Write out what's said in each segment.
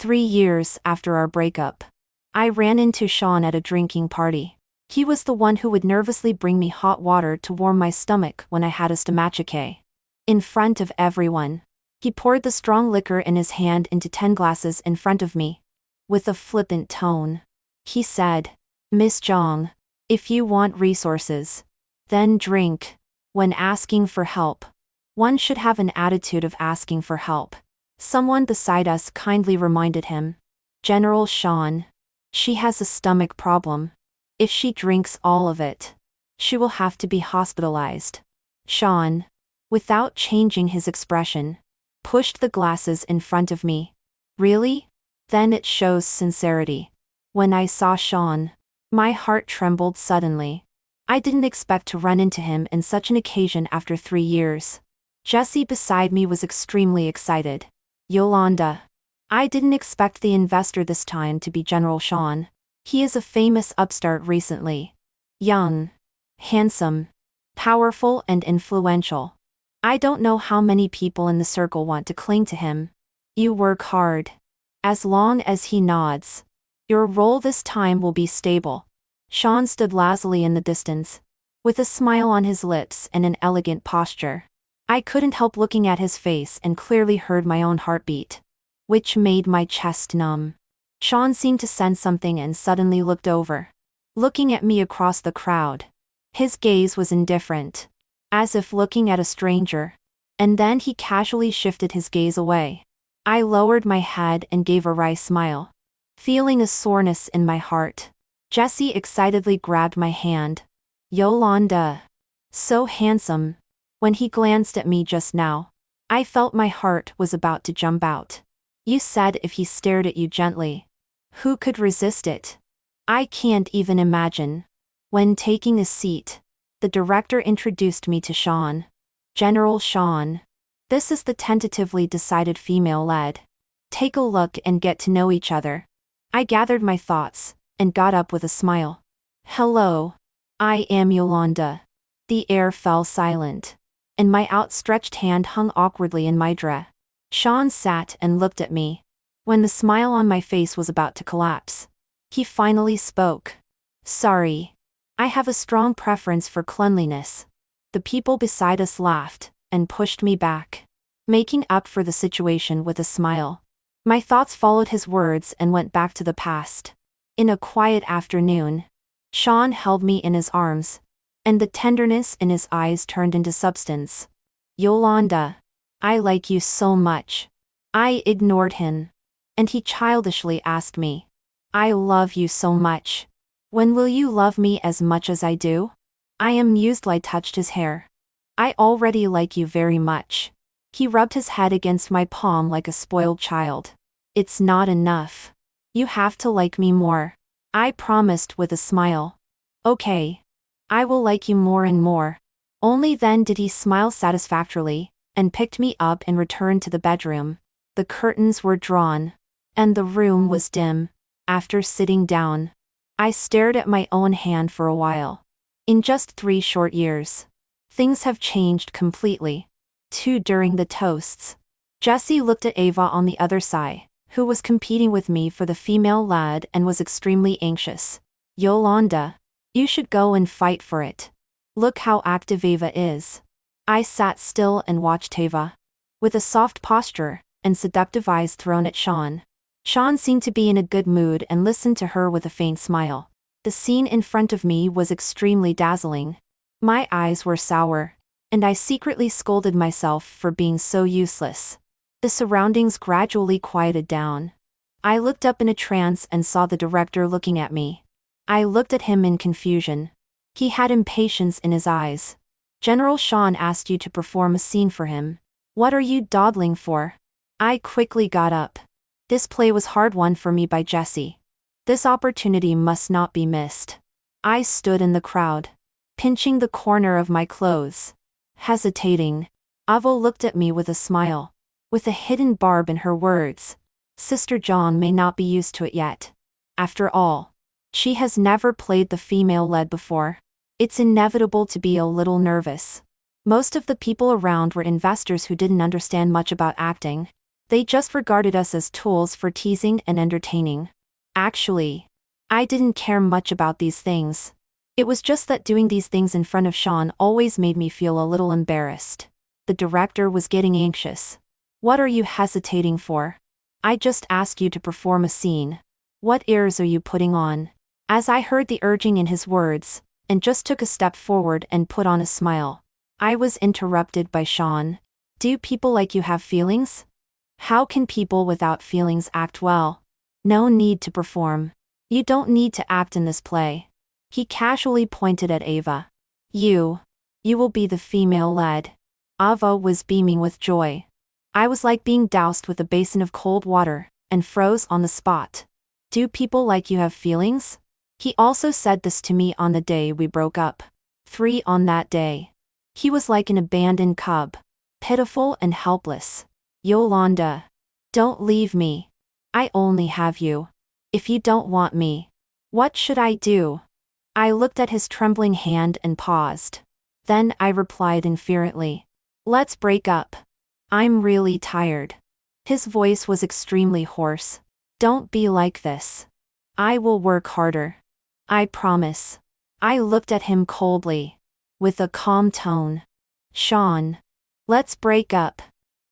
3 years after our breakup, I ran into Sean at a drinking party. He was the one who would nervously bring me hot water to warm my stomach when I had a stomachache. In front of everyone, he poured the strong liquor in his hand into 10 glasses in front of me. With a flippant tone, he said, "Miss Zhang, if you want resources, then drink. When asking for help, one should have an attitude of asking for help." Someone beside us kindly reminded him, "General Sean, she has a stomach problem. If she drinks all of it, she will have to be hospitalized." Sean, without changing his expression, pushed the glasses in front of me. "Really? Then it shows sincerity." When I saw Sean, my heart trembled suddenly. I didn't expect to run into him in such an occasion after 3 years. Jessie beside me was extremely excited. "Yolanda, I didn't expect the investor this time to be General Sean. He is a famous upstart recently. Young, handsome, powerful and influential. I don't know how many people in the circle want to cling to him. You work hard. As long as he nods, your role this time will be stable." Sean stood lazily in the distance, with a smile on his lips and an elegant posture. I couldn't help looking at his face and clearly heard my own heartbeat, which made my chest numb. Sean seemed to sense something and suddenly looked over, looking at me across the crowd. His gaze was indifferent, as if looking at a stranger, and then he casually shifted his gaze away. I lowered my head and gave a wry smile, feeling a soreness in my heart. Jessie excitedly grabbed my hand. "Yolanda, so handsome." When he glanced at me just now, I felt my heart was about to jump out. "You said if he stared at you gently. Who could resist it?" "I can't even imagine." When taking a seat, the director introduced me to Sean. "General Sean. This is the tentatively decided female lead. Take a look and get to know each other." I gathered my thoughts and got up with a smile. "Hello. I am Yolanda." The air fell silent, and my outstretched hand hung awkwardly in my dress. Sean sat and looked at me. When the smile on my face was about to collapse, he finally spoke. "Sorry. I have a strong preference for cleanliness." The people beside us laughed and pushed me back, making up for the situation with a smile. My thoughts followed his words and went back to the past. In a quiet afternoon, Sean held me in his arms, and the tenderness in his eyes turned into substance. "Yolanda, I like you so much." I ignored him, and he childishly asked me, "I love you so much. When will you love me as much as I do?" I amused. I touched his hair. "I already like you very much." He rubbed his head against my palm like a spoiled child. "It's not enough. You have to like me more." I promised with a smile. "Okay. I will like you more and more." Only then did he smile satisfactorily, and picked me up and returned to the bedroom. The curtains were drawn, and the room was dim. After sitting down, I stared at my own hand for a while. In just 3 short years, things have changed completely. Too during the toasts, Jessie looked at Ava on the other side, who was competing with me for the female lad and was extremely anxious. "Yolanda, you should go and fight for it. Look how active Ava is." I sat still and watched Ava, with a soft posture and seductive eyes thrown at Sean. Sean seemed to be in a good mood and listened to her with a faint smile. The scene in front of me was extremely dazzling. My eyes were sour, and I secretly scolded myself for being so useless. The surroundings gradually quieted down. I looked up in a trance and saw the director looking at me. I looked at him in confusion. He had impatience in his eyes. "General Sean asked you to perform a scene for him. What are you dawdling for?" I quickly got up. This play was hard won for me by Jessie. This opportunity must not be missed. I stood in the crowd, pinching the corner of my clothes, hesitating. Ava looked at me with a smile, with a hidden barb in her words. Sister John may not be used to it yet. After all, she has never played the female lead before. It's inevitable to be a little nervous. Most of the people around were investors who didn't understand much about acting. They just regarded us as tools for teasing and entertaining. Actually, I didn't care much about these things. It was just that doing these things in front of Sean always made me feel a little embarrassed. The director was getting anxious. What are you hesitating for? I just asked you to perform a scene. What airs are you putting on? As I heard the urging in his words, and just took a step forward and put on a smile, I was interrupted by Sean. Do people like you have feelings? How can people without feelings act well? No need to perform. You don't need to act in this play. He casually pointed at Ava. You will be the female lead. Ava was beaming with joy. I was like being doused with a basin of cold water, and froze on the spot. Do people like you have feelings? He also said this to me on the day we broke up. 3 on that day. He was like an abandoned cub. Pitiful and helpless. Yolanda. Don't leave me. I only have you. If you don't want me, what should I do? I looked at his trembling hand and paused. Then I replied inferently. Let's break up. I'm really tired. His voice was extremely hoarse. Don't be like this. I will work harder. I promise. I looked at him coldly. With a calm tone. Sean. Let's break up.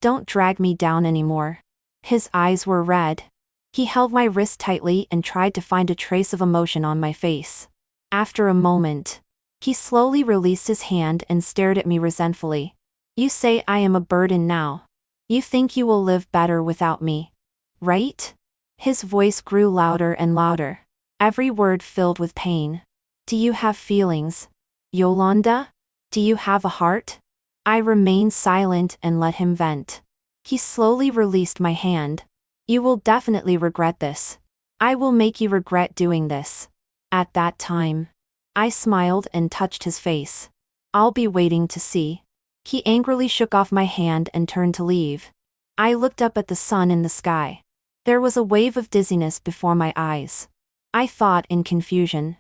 Don't drag me down anymore. His eyes were red. He held my wrist tightly and tried to find a trace of emotion on my face. After a moment, he slowly released his hand and stared at me resentfully. You say I am a burden now. You think you will live better without me, right? His voice grew louder and louder, every word filled with pain. Do you have feelings, Yolanda? Do you have a heart? I remained silent and let him vent. He slowly released my hand. You will definitely regret this. I will make you regret doing this. At that time, I smiled and touched his face. I'll be waiting to see. He angrily shook off my hand and turned to leave. I looked up at the sun in the sky. There was a wave of dizziness before my eyes. I thought in confusion.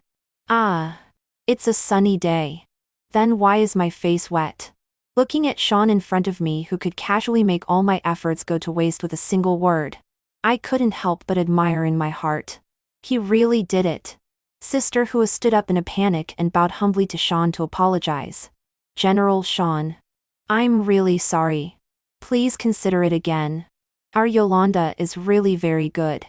It's a sunny day. Then why is my face wet? Looking at Sean in front of me who could casually make all my efforts go to waste with a single word, I couldn't help but admire in my heart. He really did it. Sister Hua stood up in a panic and bowed humbly to Sean to apologize. General Sean. I'm really sorry. Please consider it again. Our Yolanda is really very good.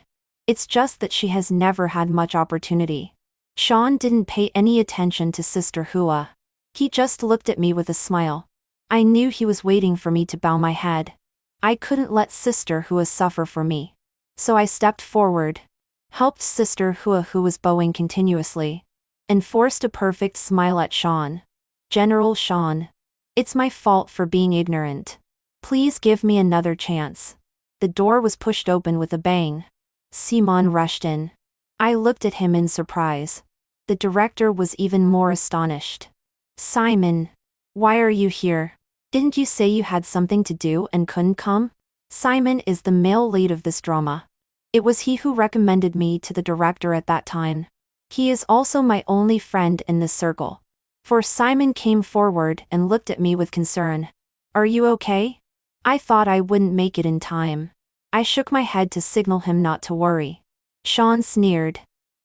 It's just that she has never had much opportunity. Sean didn't pay any attention to Sister Hua. He just looked at me with a smile. I knew he was waiting for me to bow my head. I couldn't let Sister Hua suffer for me. So I stepped forward, helped Sister Hua, who was bowing continuously, and forced a perfect smile at Sean. General Sean. It's my fault for being ignorant. Please give me another chance. The door was pushed open with a bang. Simon rushed in. I looked at him in surprise. The director was even more astonished. Simon. Why are you here? Didn't you say you had something to do and couldn't come? Simon is the male lead of this drama. It was he who recommended me to the director at that time. He is also my only friend in this circle. For Simon came forward and looked at me with concern. Are you okay? I thought I wouldn't make it in time. I shook my head to signal him not to worry. Sean sneered.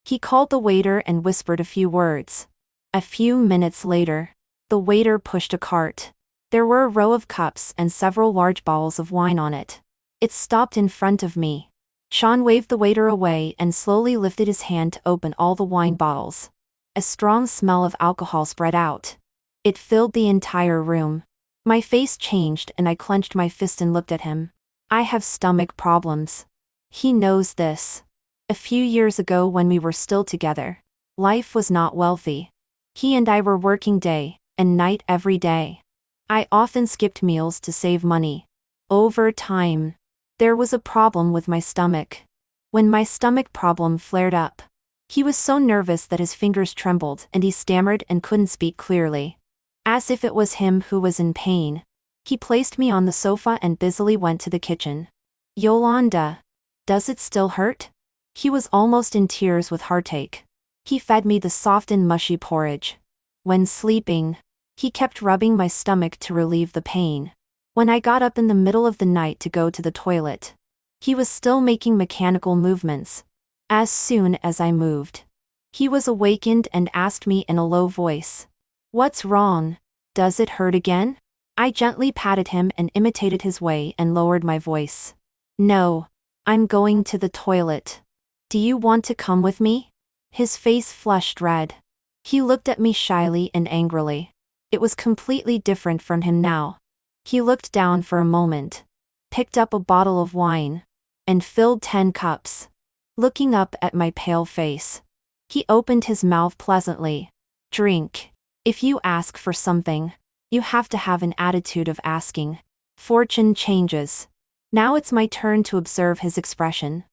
He called the waiter and whispered a few words. A few minutes later, the waiter pushed a cart. There were a row of cups and several large bottles of wine on it. It stopped in front of me. Sean waved the waiter away and slowly lifted his hand to open all the wine bottles. A strong smell of alcohol spread out. It filled the entire room. My face changed and I clenched my fist and looked at him. I have stomach problems. He knows this. A few years ago when we were still together, life was not wealthy. He and I were working day and night every day. I often skipped meals to save money. Over time, there was a problem with my stomach. When my stomach problem flared up, he was so nervous that his fingers trembled and he stammered and couldn't speak clearly. As if it was him who was in pain, he placed me on the sofa and busily went to the kitchen. Yolanda, does it still hurt? He was almost in tears with heartache. He fed me the soft and mushy porridge. When sleeping, he kept rubbing my stomach to relieve the pain. When I got up in the middle of the night to go to the toilet, he was still making mechanical movements. As soon as I moved, he was awakened and asked me in a low voice, "What's wrong? Does it hurt again?" I gently patted him and imitated his way and lowered my voice. "No. I'm going to the toilet. Do you want to come with me?" His face flushed red. He looked at me shyly and angrily. It was completely different from him now. He looked down for a moment, picked up a bottle of wine, and filled 10 cups. Looking up at my pale face, he opened his mouth pleasantly. "Drink. If you ask for something, you have to have an attitude of asking. Fortune changes." Now it's my turn to observe his expression.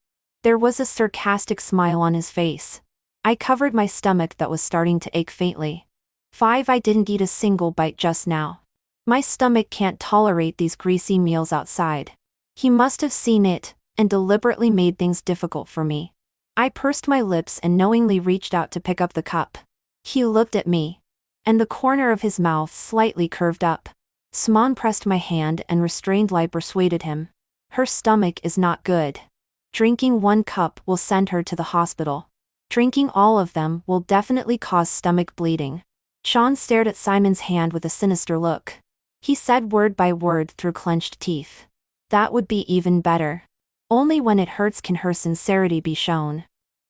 There was a sarcastic smile on his face. I covered my stomach that was starting to ache faintly. I didn't eat a single bite just now. My stomach can't tolerate these greasy meals outside. He must have seen it, and deliberately made things difficult for me. I pursed my lips and knowingly reached out to pick up the cup. He looked at me, and the corner of his mouth slightly curved up. Simon pressed my hand and restrainedly persuaded him. "Her stomach is not good. Drinking 1 cup will send her to the hospital. Drinking all of them will definitely cause stomach bleeding." Sean stared at Simon's hand with a sinister look. He said word by word through clenched teeth, "That would be even better. Only when it hurts can her sincerity be shown.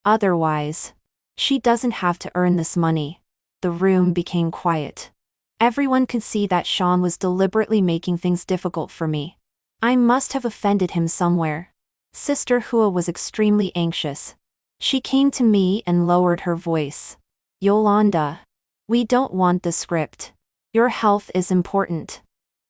Otherwise, she doesn't have to earn this money." The room became quiet. Everyone could see that Sean was deliberately making things difficult for me. I must have offended him somewhere. Sister Hua was extremely anxious. She came to me and lowered her voice. "Yolanda, we don't want the script. Your health is important.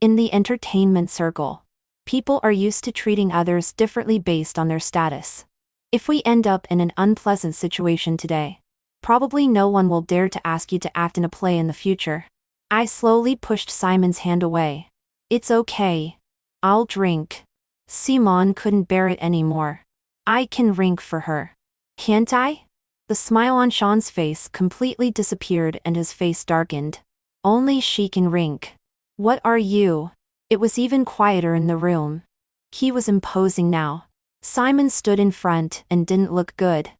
In the entertainment circle, people are used to treating others differently based on their status. If we end up in an unpleasant situation today, probably no one will dare to ask you to act in a play in the future." I slowly pushed Simon's hand away. "It's okay. I'll drink." Simon couldn't bear it anymore. "I can drink for her. Can't I?" The smile on Sean's face completely disappeared and his face darkened. "Only she can drink. What are you?" It was even quieter in the room. He was imposing now. Simon stood in front and didn't look good.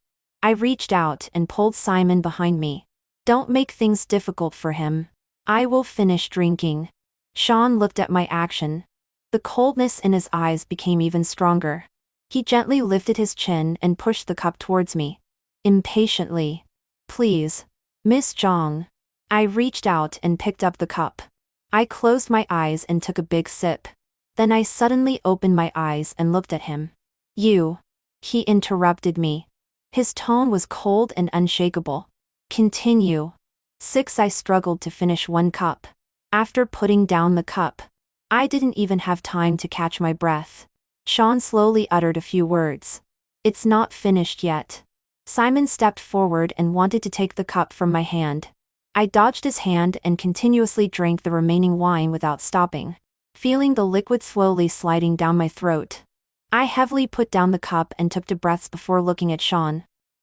I reached out and pulled Simon behind me. "Don't make things difficult for him. I will finish drinking." Sean looked at my action. The coldness in his eyes became even stronger. He gently lifted his chin and pushed the cup towards me. Impatiently, "Please, Miss Zhang." I reached out and picked up the cup. I closed my eyes and took a big sip. Then I suddenly opened my eyes and looked at him. "You." He interrupted me. His tone was cold and unshakable. "Continue." I struggled to finish 1 cup. After putting down the cup, I didn't even have time to catch my breath. Sean slowly uttered a few words. "It's not finished yet." Simon stepped forward and wanted to take the cup from my hand. I dodged his hand and continuously drank the remaining wine without stopping, feeling the liquid slowly sliding down my throat. I heavily put down the cup and took 2 breaths before looking at Sean.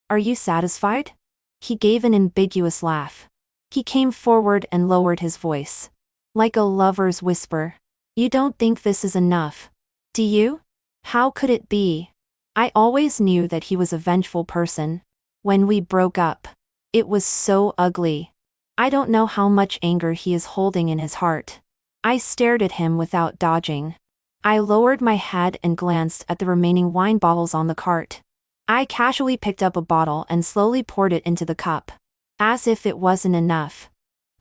"Are you satisfied?" He gave an ambiguous laugh. He came forward and lowered his voice. Like a lover's whisper. "You don't think this is enough, do you?" How could it be? I always knew that he was a vengeful person. When we broke up, it was so ugly. I don't know how much anger he is holding in his heart. I stared at him without dodging. I lowered my head and glanced at the remaining wine bottles on the cart. I casually picked up a bottle and slowly poured it into the cup. As if it wasn't enough,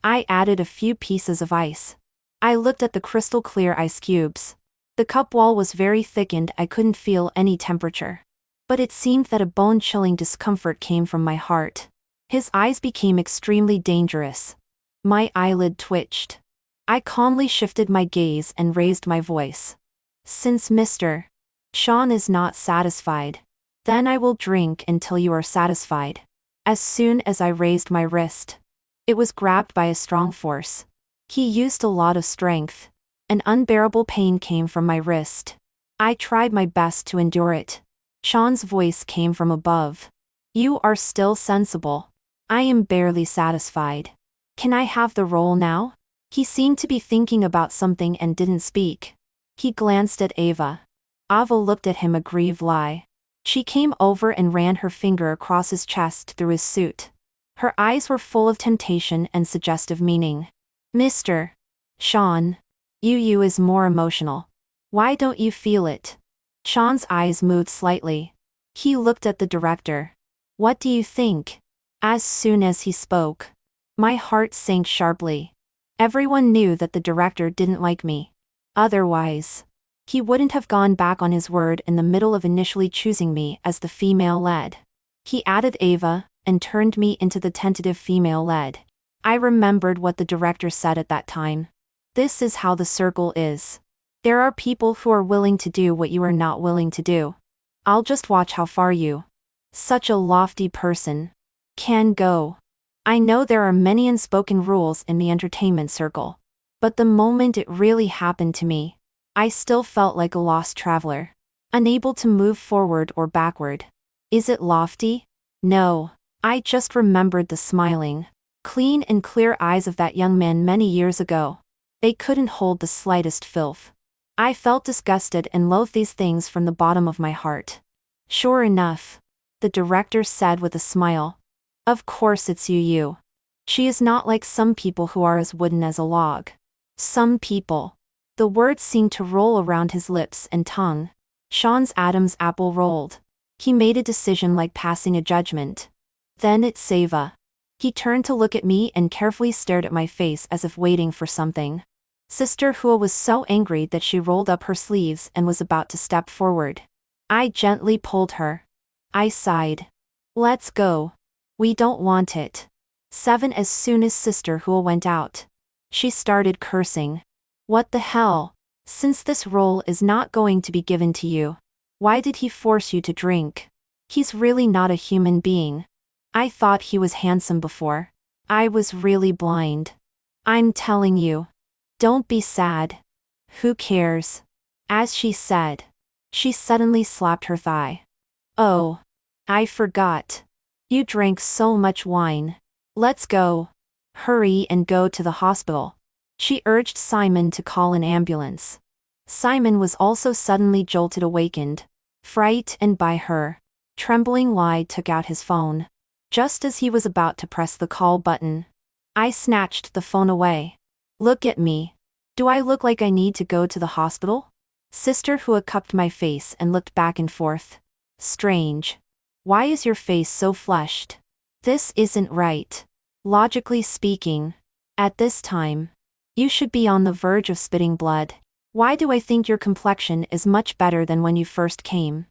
I added a few pieces of ice. I looked at the crystal clear ice cubes. The cup wall was very thick and I couldn't feel any temperature. But it seemed that a bone-chilling discomfort came from my heart. His eyes became extremely dangerous. My eyelid twitched. I calmly shifted my gaze and raised my voice. "Since Mr. Sean is not satisfied, then I will drink until you are satisfied." As soon as I raised my wrist, it was grabbed by a strong force. He used a lot of strength. An unbearable pain came from my wrist. I tried my best to endure it. Sean's voice came from above. "You are still sensible. I am barely satisfied. Can I have the role now?" He seemed to be thinking about something and didn't speak. He glanced at Ava. Ava looked at him, a grieved lie. She came over and ran her finger across his chest through his suit. Her eyes were full of temptation and suggestive meaning. Mr. Sean. You is more emotional. Why don't you feel it? Sean's eyes moved slightly. He looked at the director. What do you think? As soon as he spoke, my heart sank sharply. Everyone knew that the director didn't like me. Otherwise, he wouldn't have gone back on his word in the middle of initially choosing me as the female lead. He added Ava, and turned me into the tentative female lead. I remembered what the director said at that time. This is how the circle is. There are people who are willing to do what you are not willing to do. I'll just watch how far you, such a lofty person, can go. I know there are many unspoken rules in the entertainment circle. But the moment it really happened to me, I still felt like a lost traveler, unable to move forward or backward. Is it lofty? No. I just remembered the smiling, clean and clear eyes of that young man many years ago. They couldn't hold the slightest filth. I felt disgusted and loathed these things from the bottom of my heart. Sure enough, the director said with a smile. Of course it's you. She is not like some people who are as wooden as a log. Some people. The words seemed to roll around his lips and tongue. Sean's Adam's apple rolled. He made a decision like passing a judgment. Then it's Ava. He turned to look at me and carefully stared at my face as if waiting for something. Sister Hua was so angry that she rolled up her sleeves and was about to step forward. I gently pulled her. I sighed. Let's go. We don't want it. 7. As soon as Sister Hua went out, she started cursing. What the hell? Since this role is not going to be given to you, why did he force you to drink? He's really not a human being. I thought he was handsome before. I was really blind. I'm telling you. Don't be sad. Who cares? As she said, she suddenly slapped her thigh. Oh. I forgot. You drank so much wine. Let's go. Hurry and go to the hospital. She urged Simon to call an ambulance. Simon was also suddenly jolted awakened. Frightened by her trembling lie, took out his phone. Just as he was about to press the call button, I snatched the phone away. Look at me. Do I look like I need to go to the hospital? Sister Hua cupped my face and looked back and forth. Strange. Why is your face so flushed? This isn't right. Logically speaking, at this time, you should be on the verge of spitting blood. Why do I think your complexion is much better than when you first came?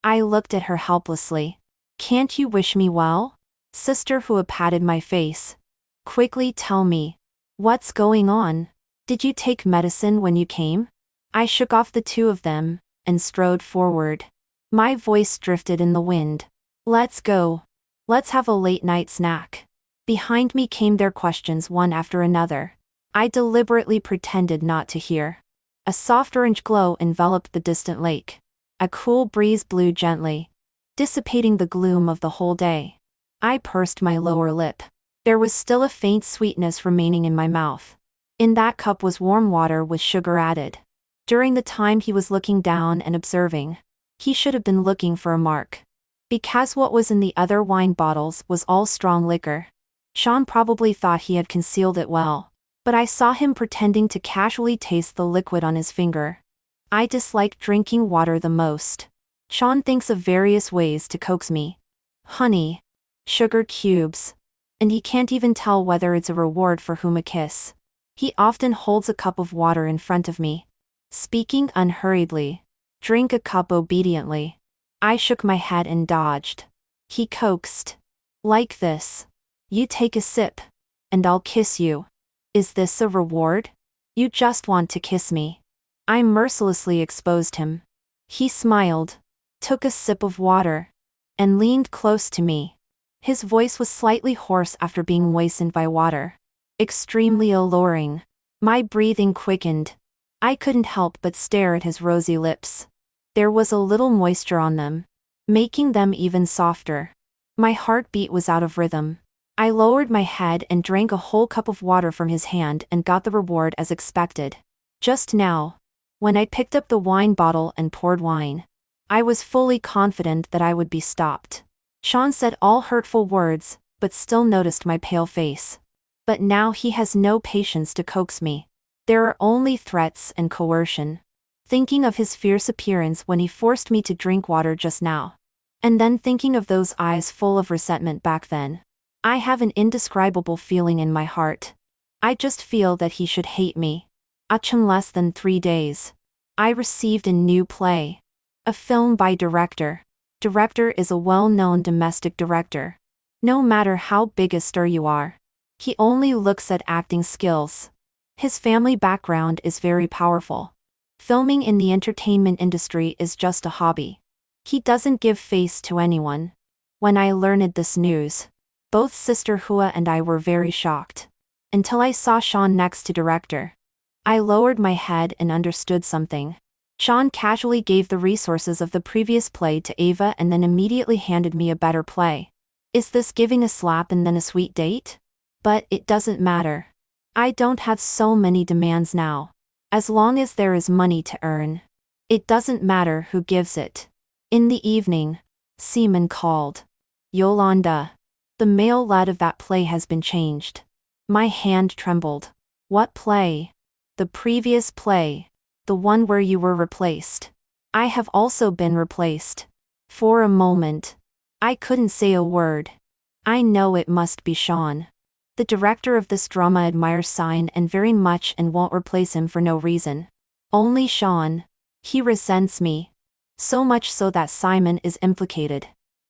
I looked at her helplessly. Can't you wish me well? Sister Hua patted my face. Quickly tell me. What's going on? Did you take medicine when you came? I shook off the two of them, and strode forward. My voice drifted in the wind. Let's go. Let's have a late-night snack. Behind me came their questions one after another. I deliberately pretended not to hear. A soft orange glow enveloped the distant lake. A cool breeze blew gently, dissipating the gloom of the whole day. I pursed my lower lip. There was still a faint sweetness remaining in my mouth. In that cup was warm water with sugar added. During the time he was looking down and observing, he should have been looking for a mark. Because what was in the other wine bottles was all strong liquor. Sean probably thought he had concealed it well, but I saw him pretending to casually taste the liquid on his finger. I dislike drinking water the most. Sean thinks of various ways to coax me. Honey. Sugar cubes. And he can't even tell whether it's a reward for whom a kiss. He often holds a cup of water in front of me, speaking unhurriedly. Drink a cup obediently. I shook my head and dodged. He coaxed. Like this. You take a sip, and I'll kiss you. Is this a reward? You just want to kiss me. I mercilessly exposed him. He smiled, took a sip of water, and leaned close to me. His voice was slightly hoarse after being moistened by water. Extremely alluring. My breathing quickened. I couldn't help but stare at his rosy lips. There was a little moisture on them, making them even softer. My heartbeat was out of rhythm. I lowered my head and drank a whole cup of water from his hand and got the reward as expected. Just now, When I picked up the wine bottle and poured wine, I was fully confident that I would be stopped. Sean said all hurtful words, but still noticed my pale face. But now he has no patience to coax me. There are only threats and coercion. Thinking of his fierce appearance when he forced me to drink water just now. And then thinking of those eyes full of resentment back then. I have an indescribable feeling in my heart. I just feel that he should hate me. In less than 3 days, I received a new play. A film by director. Director is a well-known domestic director. No matter how big a star you are, he only looks at acting skills. His family background is very powerful. Filming in the entertainment industry is just a hobby. He doesn't give face to anyone. When I learned this news, both Sister Hua and I were very shocked. Until I saw Sean next to director. I lowered my head and understood something. Sean casually gave the resources of the previous play to Ava and then immediately handed me a better play. Is this giving a slap and then a sweet date? But it doesn't matter. I don't have so many demands now. As long as there is money to earn. It doesn't matter who gives it. In the evening, Seaman called. Yolanda. The male lead of that play has been changed. My hand trembled. What play? The previous play. The one where you were replaced. I have also been replaced. For a moment, I couldn't say a word. I know it must be Sean. The director of this drama admires Simon and very much and won't replace him for no reason. Only Sean. He resents me. So much so that Simon is implicated.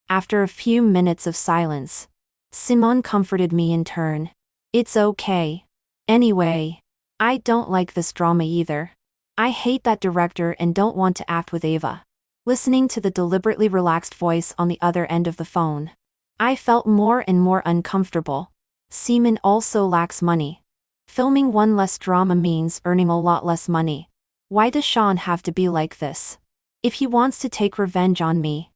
After a few minutes of silence, Simone comforted me in turn. It's okay. Anyway, I don't like this drama either. I hate that director and don't want to act with Ava. Listening to the deliberately relaxed voice on the other end of the phone, I felt more and more uncomfortable. Seaman also lacks money. Filming one less drama means earning a lot less money. Why does Sean have to be like this? If he wants to take revenge on me,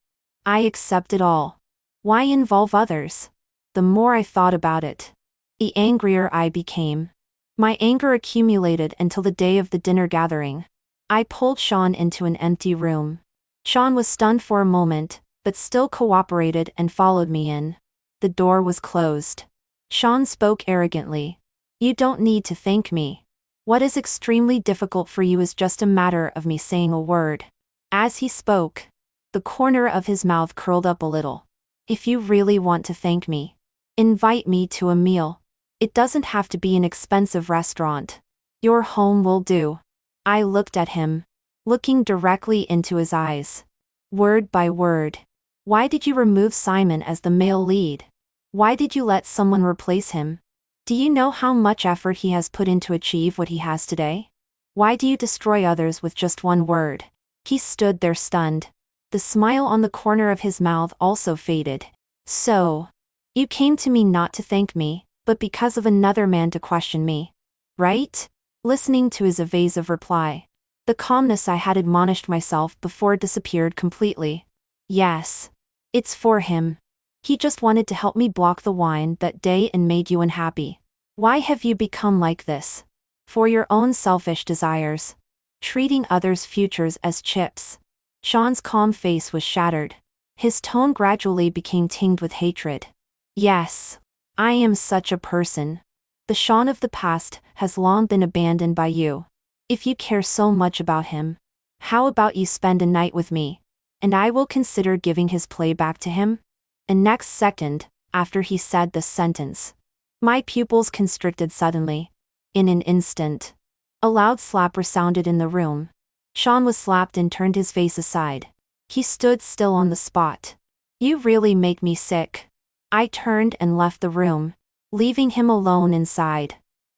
I accept it all. Why involve others? The more I thought about it, the angrier I became. My anger accumulated until the day of the dinner gathering. I pulled Sean into an empty room. Sean was stunned for a moment, but still cooperated and followed me in. The door was closed. Sean spoke arrogantly. You don't need to thank me. What is extremely difficult for you is just a matter of me saying a word. As he spoke, the corner of his mouth curled up a little. If you really want to thank me, invite me to a meal. It doesn't have to be an expensive restaurant. Your home will do. I looked at him, looking directly into his eyes. Word by word. Why did you remove Simon as the male lead? Why did you let someone replace him? Do you know how much effort he has put in to achieve what he has today? Why do you destroy others with just one word? He stood there stunned. The smile on the corner of his mouth also faded. So, you came to me not to thank me, but because of another man to question me. Right? Listening to his evasive reply, the calmness I had admonished myself before disappeared completely. Yes. It's for him. He just wanted to help me block the wine that day and made you unhappy. Why have you become like this? For your own selfish desires. Treating others' futures as chips. Sean's calm face was shattered. His tone gradually became tinged with hatred. Yes. I am such a person. The Sean of the past has long been abandoned by you. If you care so much about him, how about you spend a night with me, and I will consider giving his play back to him? And next second, after he said this sentence, my pupils constricted suddenly. In an instant, a loud slap resounded in the room. Sean was slapped and turned his face aside. He stood still on the spot. You really make me sick. I turned and left the room, leaving him alone inside.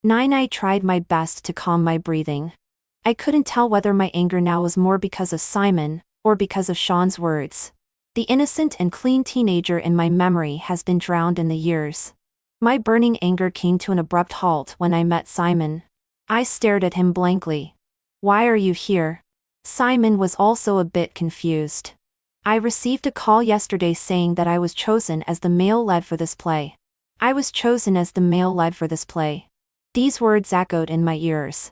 I tried my best to calm my breathing. I couldn't tell whether my anger now was more because of Simon, or because of Sean's words. The innocent and clean teenager in my memory has been drowned in the years. My burning anger came to an abrupt halt when I met Simon. I stared at him blankly. Why are you here? Simon was also a bit confused. I received a call yesterday saying that I was chosen as the male lead for this play. I was chosen as the male lead for this play. These words echoed in my ears.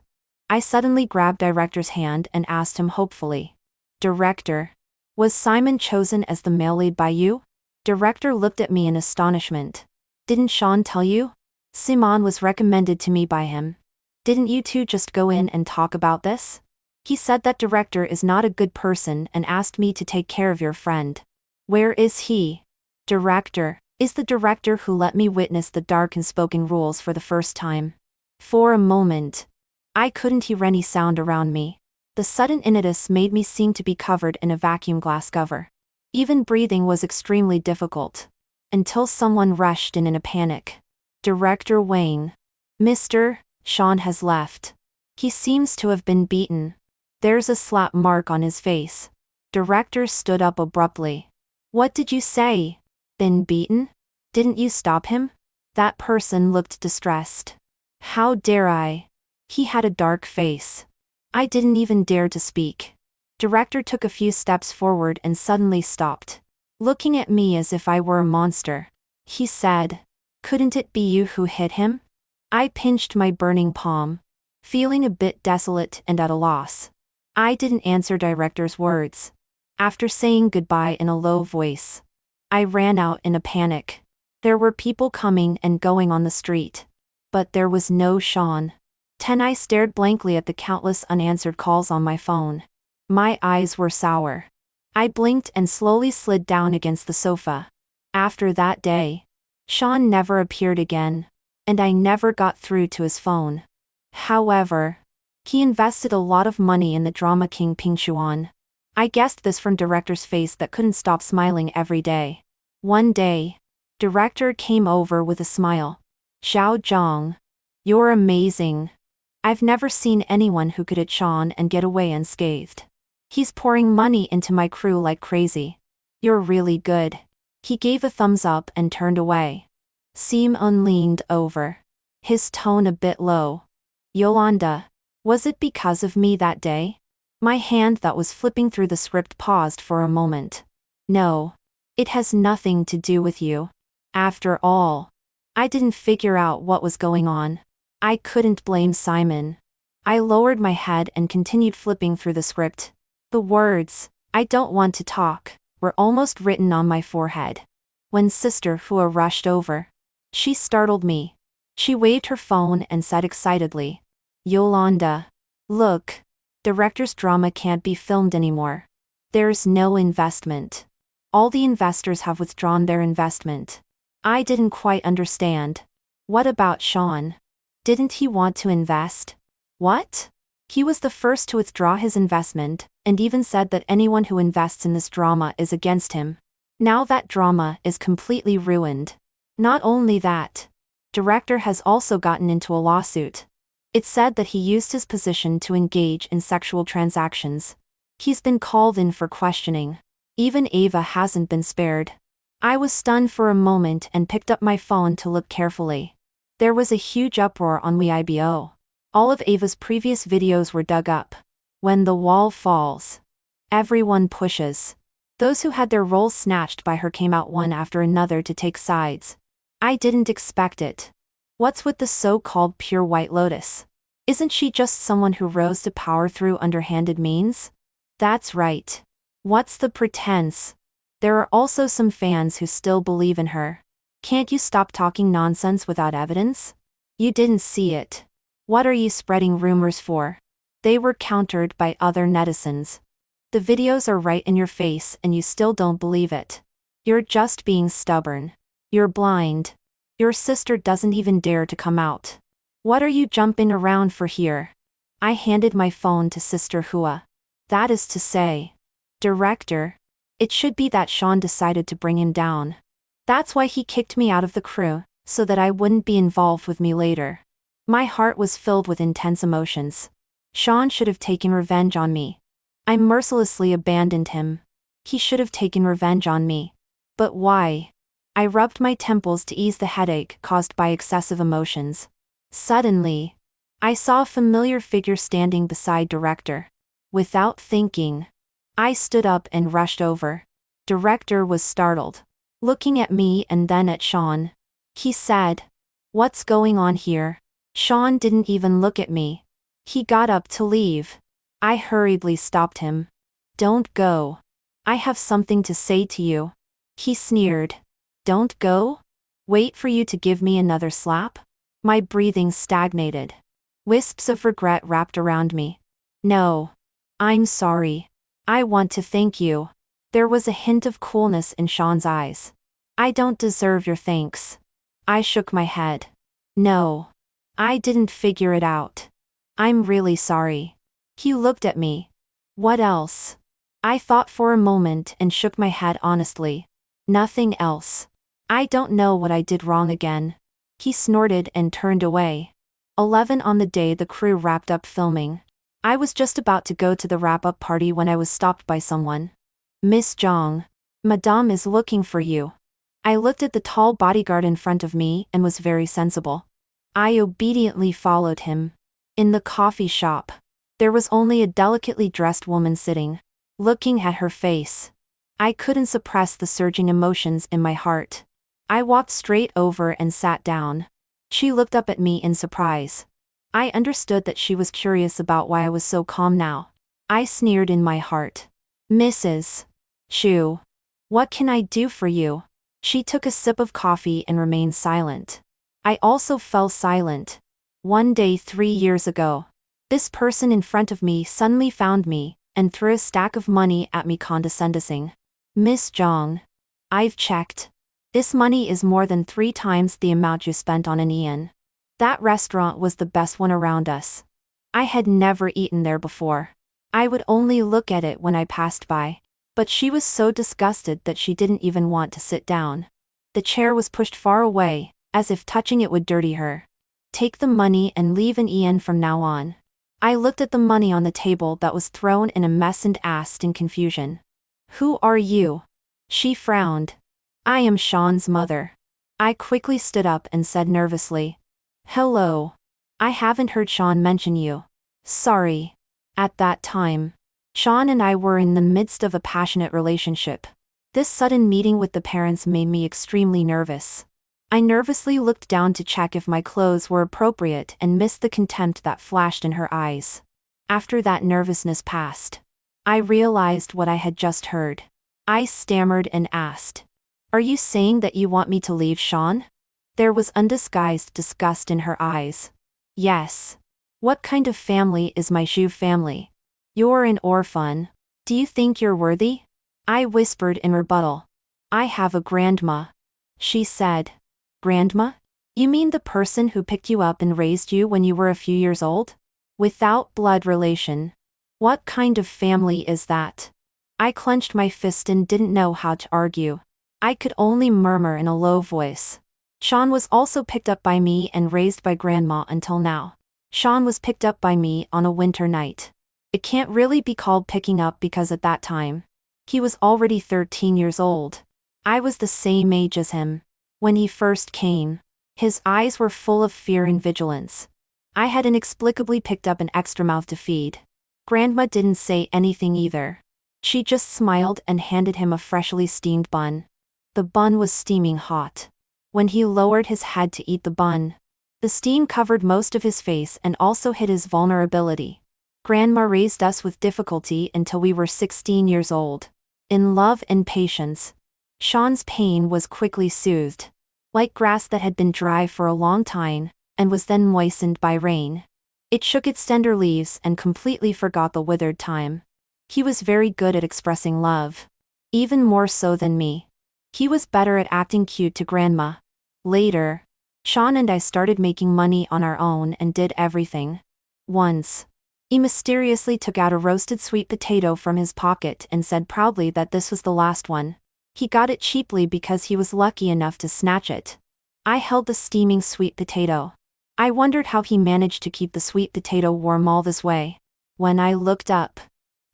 I suddenly grabbed director's hand and asked him hopefully. Director, was Simon chosen as the male lead by you? Director looked at me in astonishment. Didn't Sean tell you? Simon was recommended to me by him. Didn't you two just go in and talk about this? He said that director is not a good person and asked me to take care of your friend. Where is he? Director, is the director who let me witness the dark unspoken rules for the first time. For a moment, I couldn't hear any sound around me. The sudden impetus made me seem to be covered in a vacuum glass cover. Even breathing was extremely difficult. Until someone rushed in a panic. Director Wayne. Mr. Sean has left. He seems to have been beaten. There's a slap mark on his face. Director stood up abruptly. What did you say? Been beaten? Didn't you stop him? That person looked distressed. How dare I? He had a dark face. I didn't even dare to speak. Director took a few steps forward and suddenly stopped. Looking at me as if I were a monster. He said, "Couldn't it be you who hit him?" I pinched my burning palm, feeling a bit desolate and at a loss. I didn't answer director's words. After saying goodbye in a low voice, I ran out in a panic. There were people coming and going on the street. But there was no Sean. I stared blankly at the countless unanswered calls on my phone. My eyes were sour. I blinked and slowly slid down against the sofa. After that day, Sean never appeared again, and I never got through to his phone. However, he invested a lot of money in the drama king Ping Xuan. I guessed this from director's face that couldn't stop smiling every day. One day, director came over with a smile. Xiao Zhang, you're amazing. I've never seen anyone who could hit Sean and get away unscathed. He's pouring money into my crew like crazy. You're really good. He gave a thumbs up and turned away. Simon leaned over, his tone a bit low. Yolanda, was it because of me that day? My hand that was flipping through the script paused for a moment. No. It has nothing to do with you. After all, I didn't figure out what was going on. I couldn't blame Simon. I lowered my head and continued flipping through the script. The words, "I don't want to talk," were almost written on my forehead. When Sister Hua rushed over, she startled me. She waved her phone and said excitedly, "Yolanda, look, director's drama can't be filmed anymore. There's no investment. All the investors have withdrawn their investment." I didn't quite understand. What about Sean? Didn't he want to invest? What? He was the first to withdraw his investment, and even said that anyone who invests in this drama is against him. Now that drama is completely ruined. Not only that, director has also gotten into a lawsuit. It said that he used his position to engage in sexual transactions. He's been called in for questioning. Even Ava hasn't been spared. I was stunned for a moment and picked up my phone to look carefully. There was a huge uproar on Weibo. All of Ava's previous videos were dug up. When the wall falls, everyone pushes. Those who had their roles snatched by her came out one after another to take sides. I didn't expect it. What's with the so-called pure White Lotus? Isn't she just someone who rose to power through underhanded means? That's right. What's the pretense? There are also some fans who still believe in her. Can't you stop talking nonsense without evidence? You didn't see it. What are you spreading rumors for? They were countered by other netizens. The videos are right in your face and you still don't believe it. You're just being stubborn. You're blind. Your sister doesn't even dare to come out. What are you jumping around for here? I handed my phone to Sister Hua. That is to say, director, it should be that Sean decided to bring him down. That's why he kicked me out of the crew, so that I wouldn't be involved with me later. My heart was filled with intense emotions. Sean should have taken revenge on me. I mercilessly abandoned him. He should have taken revenge on me. But why? I rubbed my temples to ease the headache caused by excessive emotions. Suddenly, I saw a familiar figure standing beside director. Without thinking, I stood up and rushed over. Director was startled, looking at me and then at Sean. He said, "What's going on here?" Sean didn't even look at me. He got up to leave. I hurriedly stopped him. Don't go. I have something to say to you. He sneered. Don't go? Wait for you to give me another slap? My breathing stagnated. Wisps of regret wrapped around me. No. I'm sorry. I want to thank you. There was a hint of coolness in Sean's eyes. I don't deserve your thanks. I shook my head. No. I didn't figure it out. I'm really sorry. He looked at me. What else? I thought for a moment and shook my head honestly. Nothing else. I don't know what I did wrong again. He snorted and turned away. 11 on the day the crew wrapped up filming. I was just about to go to the wrap-up party when I was stopped by someone. Miss Zhang. Madame is looking for you. I looked at the tall bodyguard in front of me and was very sensible. I obediently followed him. In the coffee shop, there was only a delicately dressed woman sitting, looking at her face. I couldn't suppress the surging emotions in my heart. I walked straight over and sat down. She looked up at me in surprise. I understood that she was curious about why I was so calm now. I sneered in my heart. Mrs. Chu. What can I do for you? She took a sip of coffee and remained silent. I also fell silent. One day 3 years ago, this person in front of me suddenly found me and threw a stack of money at me condescending. Miss Zhang. I've checked. This money is more than 3 times the amount you spent on an yen. That restaurant was the best one around us. I had never eaten there before. I would only look at it when I passed by. But she was so disgusted that she didn't even want to sit down. The chair was pushed far away, as if touching it would dirty her. Take the money and leave an yen from now on. I looked at the money on the table that was thrown in a mess and asked in confusion. Who are you? She frowned. I am Sean's mother. I quickly stood up and said nervously. Hello. I haven't heard Sean mention you. Sorry. At that time, Sean and I were in the midst of a passionate relationship. This sudden meeting with the parents made me extremely nervous. I nervously looked down to check if my clothes were appropriate and missed the contempt that flashed in her eyes. After that nervousness passed, I realized what I had just heard. I stammered and asked, Are you saying that you want me to leave Sean? There was undisguised disgust in her eyes. Yes. What kind of family is my Zhu family? You're an orphan. Do you think you're worthy? I whispered in rebuttal. I have a grandma. She said. Grandma? You mean the person who picked you up and raised you when you were a few years old? Without blood relation. What kind of family is that? I clenched my fist and didn't know how to argue. I could only murmur in a low voice. Sean was also picked up by me and raised by grandma until now. Sean was picked up by me on a winter night. It can't really be called picking up because at that time, he was already 13 years old. I was the same age as him. When he first came, his eyes were full of fear and vigilance. I had inexplicably picked up an extra mouth to feed. Grandma didn't say anything either. She just smiled and handed him a freshly steamed bun. The bun was steaming hot. When he lowered his head to eat the bun, the steam covered most of his face and also hid his vulnerability. Grandma raised us with difficulty until we were 16 years old. In love and patience. Sean's pain was quickly soothed. Like grass that had been dry for a long time, and was then moistened by rain. It shook its tender leaves and completely forgot the withered time. He was very good at expressing love. Even more so than me. He was better at acting cute to grandma. Later, Sean and I started making money on our own and did everything. Once, he mysteriously took out a roasted sweet potato from his pocket and said proudly that this was the last one. He got it cheaply because he was lucky enough to snatch it. I held the steaming sweet potato. I wondered how he managed to keep the sweet potato warm all this way. When I looked up,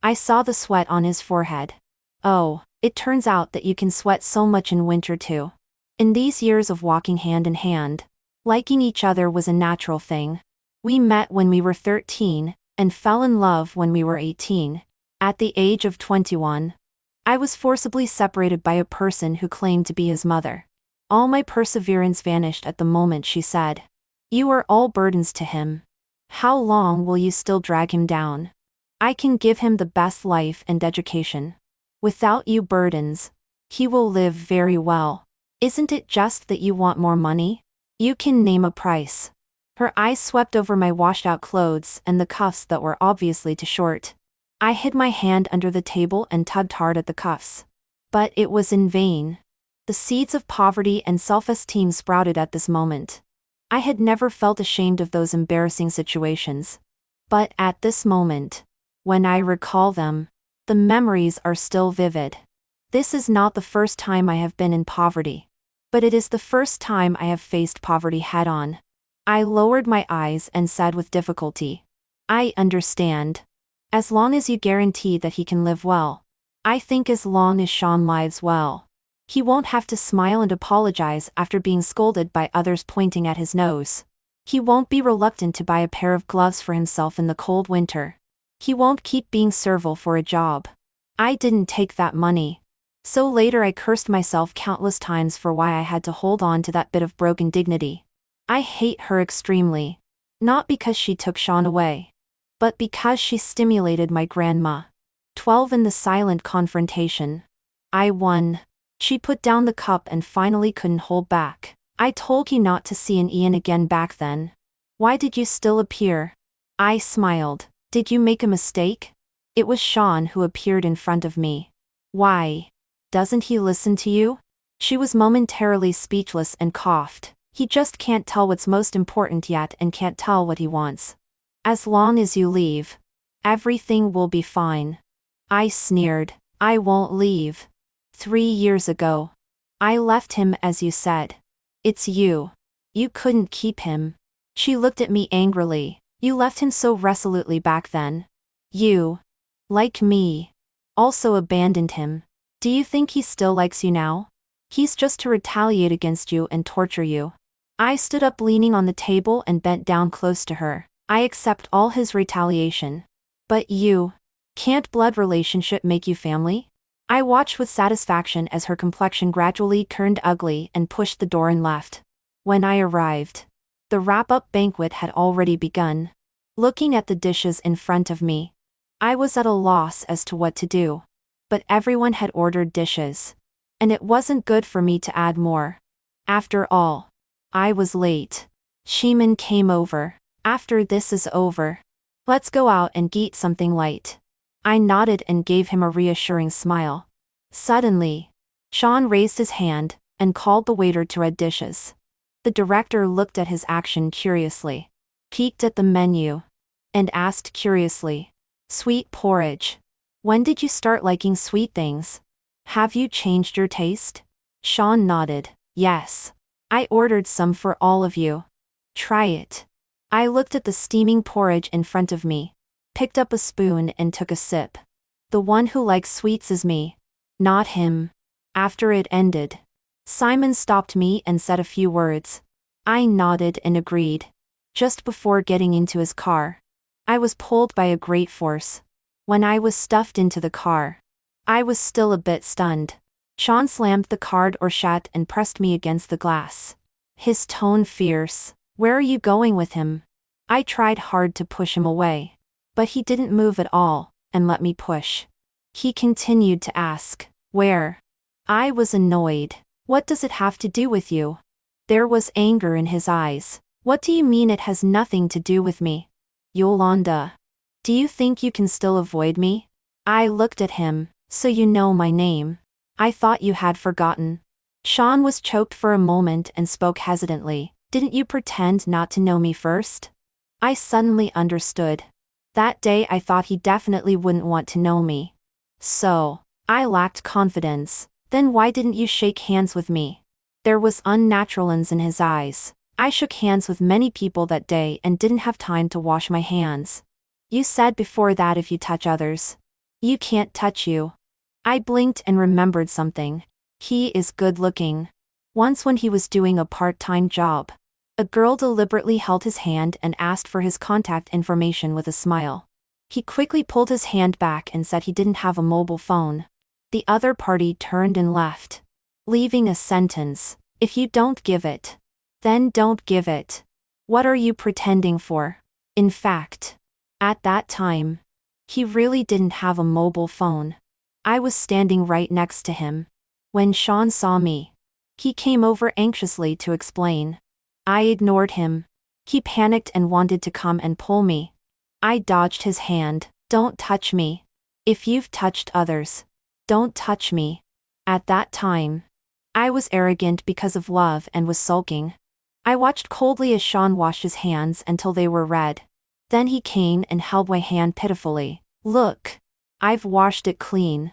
I saw the sweat on his forehead. Oh, it turns out that you can sweat so much in winter too. In these years of walking hand in hand, liking each other was a natural thing. We met when we were 13, and fell in love when we were 18. At the age of 21, I was forcibly separated by a person who claimed to be his mother. All my perseverance vanished at the moment she said, "You are all burdens to him." How long will you still drag him down? I can give him the best life and education. Without you burdens. He will live very well. Isn't it just that you want more money? You can name a price. Her eyes swept over my washed-out clothes and the cuffs that were obviously too short. I hid my hand under the table and tugged hard at the cuffs. But it was in vain. The seeds of poverty and self-esteem sprouted at this moment. I had never felt ashamed of those embarrassing situations. But at this moment, when I recall them, the memories are still vivid. This is not the first time I have been in poverty. But it is the first time I have faced poverty head-on. I lowered my eyes and said with difficulty, I understand. As long as you guarantee that he can live well. I think as long as Sean lives well. He won't have to smile and apologize after being scolded by others pointing at his nose. He won't be reluctant to buy a pair of gloves for himself in the cold winter. He won't keep being servile for a job. I didn't take that money. So later I cursed myself countless times for why I had to hold on to that bit of broken dignity. I hate her extremely. Not because she took Sean away. But because she stimulated my grandma. 12 in the silent confrontation. I won. She put down the cup and finally couldn't hold back. I told you not to see an Ian again back then. Why did you still appear? I smiled. Did you make a mistake? It was Sean who appeared in front of me. Why? Doesn't he listen to you? She was momentarily speechless and coughed. He just can't tell what's most important yet and can't tell what he wants. As long as you leave, everything will be fine. I sneered. I won't leave. 3 years ago. I left him as you said. It's you. You couldn't keep him. She looked at me angrily. You left him so resolutely back then. You, like me, also abandoned him. Do you think he still likes you now? He's just to retaliate against you and torture you. I stood up leaning on the table and bent down close to her. I accept all his retaliation. But you, can't blood relationship make you family? I watched with satisfaction as her complexion gradually turned ugly and pushed the door and left. When I arrived, the wrap-up banquet had already begun. Looking at the dishes in front of me, I was at a loss as to what to do. But everyone had ordered dishes. And it wasn't good for me to add more. After all, I was late. Sheeman came over. After this is over, let's go out and eat something light. I nodded and gave him a reassuring smile. Suddenly, Sean raised his hand and called the waiter to add dishes. The director looked at his action curiously, peeked at the menu, and asked curiously, Sweet porridge. When did you start liking sweet things? Have you changed your taste? Sean nodded. Yes. I ordered some for all of you. Try it. I looked at the steaming porridge in front of me, picked up a spoon and took a sip. The one who likes sweets is me, not him. After it ended, Simon stopped me and said a few words. I nodded and agreed. Just before getting into his car, I was pulled by a great force. When I was stuffed into the car, I was still a bit stunned. Sean slammed the car door shut and pressed me against the glass. His tone fierce. Where are you going with him? I tried hard to push him away. But he didn't move at all, and let me push. He continued to ask, where? I was annoyed. What does it have to do with you? There was anger in his eyes. What do you mean it has nothing to do with me? Yolanda. Do you think you can still avoid me? I looked at him. So you know my name. I thought you had forgotten. Sean was choked for a moment and spoke hesitantly. Didn't you pretend not to know me first? I suddenly understood. That day I thought he definitely wouldn't want to know me. So, I lacked confidence. Then why didn't you shake hands with me? There was unnaturalness in his eyes. I shook hands with many people that day and didn't have time to wash my hands. You said before that if you touch others, you can't touch you. I blinked and remembered something. He is good looking. Once when he was doing a part-time job, a girl deliberately held his hand and asked for his contact information with a smile. He quickly pulled his hand back and said he didn't have a mobile phone. The other party turned and left, leaving a sentence. If you don't give it, then don't give it. What are you pretending for? In fact, at that time, he really didn't have a mobile phone. I was standing right next to him. When Sean saw me, he came over anxiously to explain. I ignored him. He panicked and wanted to come and pull me. I dodged his hand. Don't touch me. If you've touched others, don't touch me. At that time, I was arrogant because of love and was sulking. I watched coldly as Sean washed his hands until they were red. Then he came and held my hand pitifully. Look, I've washed it clean.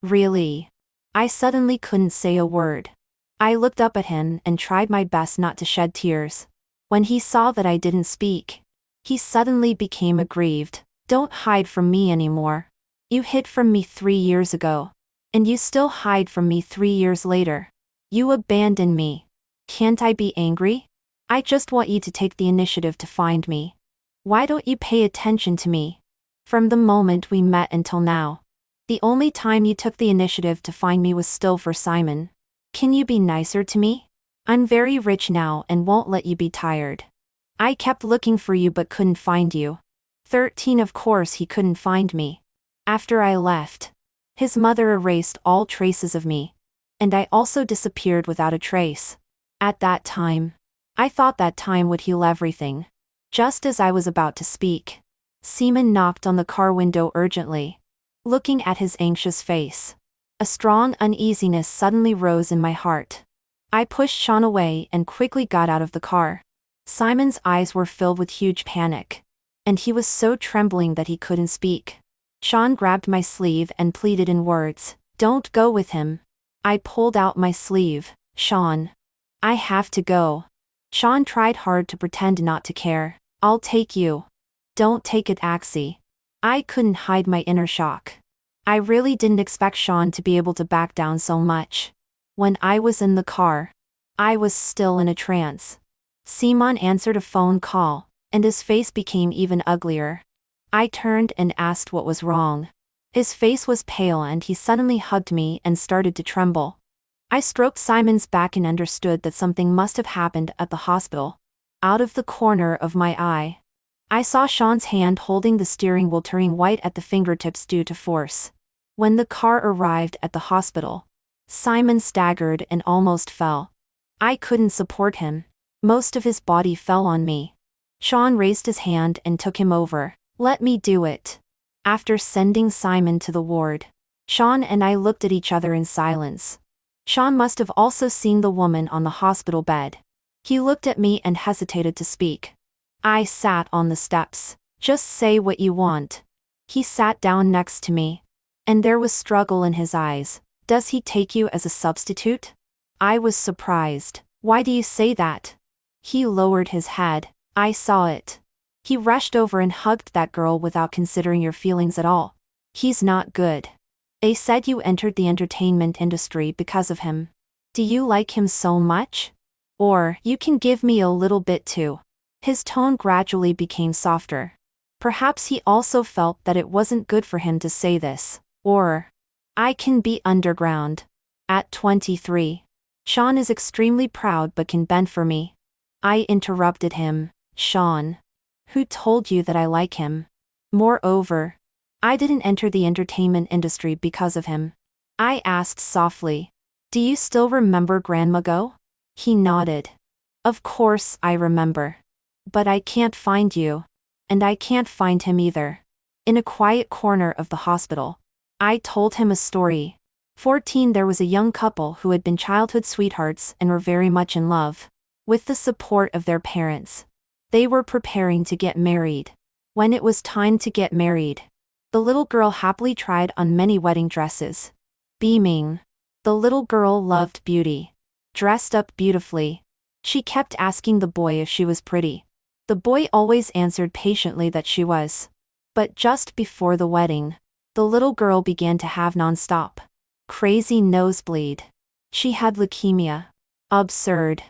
Really? I suddenly couldn't say a word. I looked up at him and tried my best not to shed tears. When he saw that I didn't speak, he suddenly became aggrieved. Don't hide from me anymore. You hid from me 3 years ago. And you still hide from me 3 years later. You abandoned me. Can't I be angry? I just want you to take the initiative to find me. Why don't you pay attention to me? From the moment we met until now, the only time you took the initiative to find me was still for Simon. Can you be nicer to me? I'm very rich now and won't let you be tired. I kept looking for you but couldn't find you. 13 Of course he couldn't find me. After I left, his mother erased all traces of me. And I also disappeared without a trace. At that time, I thought that time would heal everything. Just as I was about to speak, Simon knocked on the car window urgently. Looking at his anxious face, a strong uneasiness suddenly rose in my heart. I pushed Sean away and quickly got out of the car. Simon's eyes were filled with huge panic, and he was so trembling that he couldn't speak. Sean grabbed my sleeve and pleaded in words, "Don't go with him." I pulled out my sleeve. "Sean, I have to go." Sean tried hard to pretend not to care. "I'll take you." "Don't take it, Axie." I couldn't hide my inner shock. I really didn't expect Sean to be able to back down so much. When I was in the car, I was still in a trance. Simon answered a phone call, and his face became even uglier. I turned and asked what was wrong. His face was pale and he suddenly hugged me and started to tremble. I stroked Simon's back and understood that something must have happened at the hospital. Out of the corner of my eye, I saw Sean's hand holding the steering wheel turning white at the fingertips due to force. When the car arrived at the hospital, Simon staggered and almost fell. I couldn't support him. Most of his body fell on me. Sean raised his hand and took him over. "Let me do it." After sending Simon to the ward, Sean and I looked at each other in silence. Sean must have also seen the woman on the hospital bed. He looked at me and hesitated to speak. I sat on the steps. "Just say what you want." He sat down next to me, and there was struggle in his eyes. "Does he take you as a substitute?" I was surprised. "Why do you say that?" He lowered his head. I saw it. He rushed over and hugged that girl without considering your feelings at all. "He's not good. They said you entered the entertainment industry because of him. Do you like him so much? Or, you can give me a little bit too." His tone gradually became softer. Perhaps he also felt that it wasn't good for him to say this. Or, I can be underground. At 23. Sean is extremely proud but can bend for me. I interrupted him. "Sean, who told you that I like him? Moreover, I didn't enter the entertainment industry because of him." I asked softly. "Do you still remember Grandma Go?" He nodded. "Of course I remember. But I can't find you. And I can't find him either." In a quiet corner of the hospital, I told him a story. 14 There was a young couple who had been childhood sweethearts and were very much in love. With the support of their parents, they were preparing to get married. When it was time to get married, the little girl happily tried on many wedding dresses. Beaming, the little girl loved beauty. Dressed up beautifully, she kept asking the boy if she was pretty. The boy always answered patiently that she was. But just before the wedding, the little girl began to have non-stop, crazy nosebleed. She had leukemia. Absurd,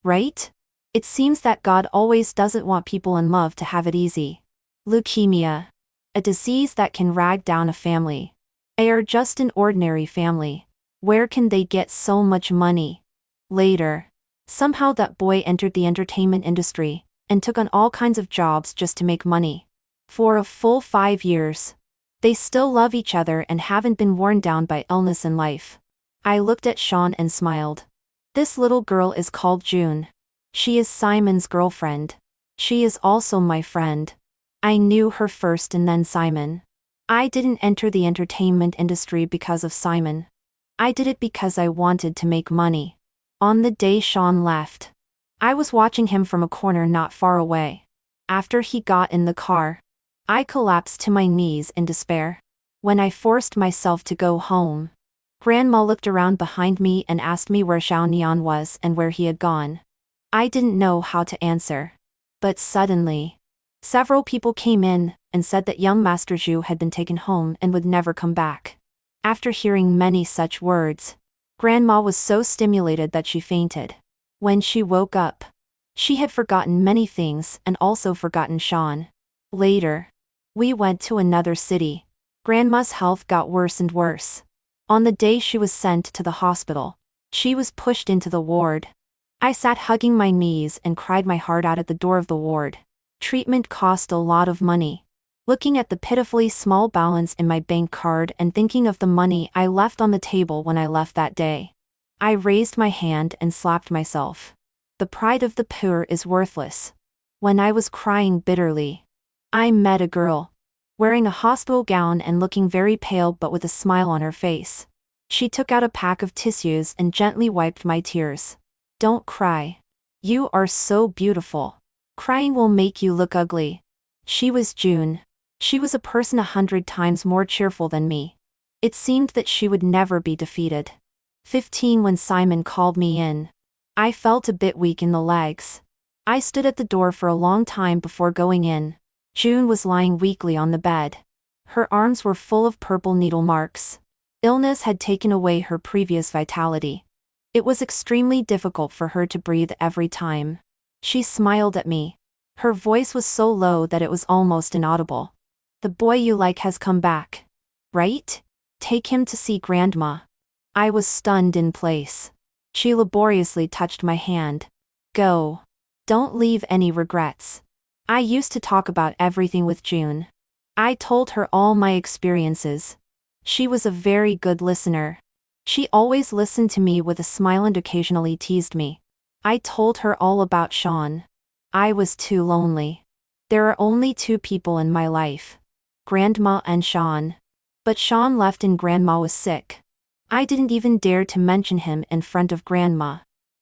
right? It seems that God always doesn't want people in love to have it easy. Leukemia, a disease that can rag down a family. They are just an ordinary family. Where can they get so much money? Later, somehow that boy entered the entertainment industry, and took on all kinds of jobs just to make money. For a full 5 years. They still love each other and haven't been worn down by illness and life. I looked at Sean and smiled. This little girl is called June. She is Simon's girlfriend. She is also my friend. I knew her first and then Simon. I didn't enter the entertainment industry because of Simon. I did it because I wanted to make money. On the day Sean left, I was watching him from a corner not far away. After he got in the car, I collapsed to my knees in despair. When I forced myself to go home, Grandma looked around behind me and asked me where Xiaonian was and where he had gone. I didn't know how to answer. But suddenly, several people came in and said that young Master Zhu had been taken home and would never come back. After hearing many such words, Grandma was so stimulated that she fainted. When she woke up, she had forgotten many things and also forgotten Sean. Later, we went to another city. Grandma's health got worse and worse. On the day she was sent to the hospital, she was pushed into the ward. I sat hugging my knees and cried my heart out at the door of the ward. Treatment cost a lot of money. Looking at the pitifully small balance in my bank card and thinking of the money I left on the table when I left that day, I raised my hand and slapped myself. The pride of the poor is worthless. When I was crying bitterly, I met a girl, wearing a hospital gown and looking very pale but with a smile on her face. She took out a pack of tissues and gently wiped my tears. Don't cry. You are so beautiful. Crying will make you look ugly. She was June. She was a person 100 times more cheerful than me. It seemed that she would never be defeated. 15 When Simon called me in, I felt a bit weak in the legs. I stood at the door for a long time before going in. June was lying weakly on the bed. Her arms were full of purple needle marks. Illness had taken away her previous vitality. It was extremely difficult for her to breathe every time. She smiled at me. Her voice was so low that it was almost inaudible. The boy you like has come back. Right? Take him to see Grandma. I was stunned in place. She laboriously touched my hand. Go. Don't leave any regrets. I used to talk about everything with June. I told her all my experiences. She was a very good listener. She always listened to me with a smile and occasionally teased me. I told her all about Sean. I was too lonely. There are only 2 people in my life, Grandma and Sean. But Sean left and Grandma was sick. I didn't even dare to mention him in front of Grandma.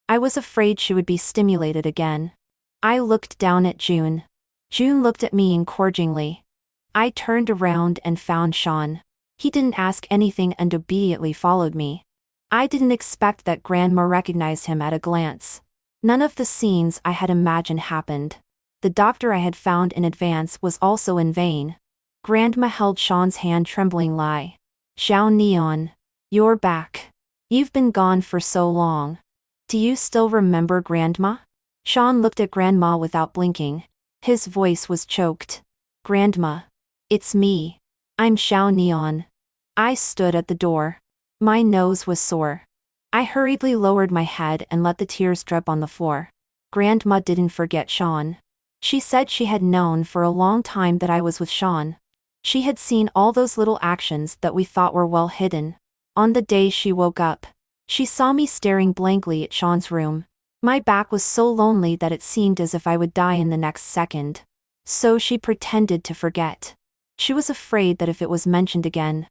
I was afraid she would be stimulated again. I looked down at June. June looked at me encouragingly. I turned around and found Sean. He didn't ask anything and obediently followed me. I didn't expect that Grandma recognized him at a glance. None of the scenes I had imagined happened. The doctor I had found in advance was also in vain. Grandma held Sean's hand trembling. Xiaonian, you're back. You've been gone for so long. Do you still remember Grandma? Sean looked at Grandma without blinking. His voice was choked. Grandma. It's me. I'm Xiaonian. I stood at the door. My nose was sore. I hurriedly lowered my head and let the tears drip on the floor. Grandma didn't forget Sean. She said she had known for a long time that I was with Sean. She had seen all those little actions that we thought were well hidden. On the day she woke up, she saw me staring blankly at Sean's room. My back was so lonely that it seemed as if I would die in the next second. So she pretended to forget. She was afraid that if it was mentioned again,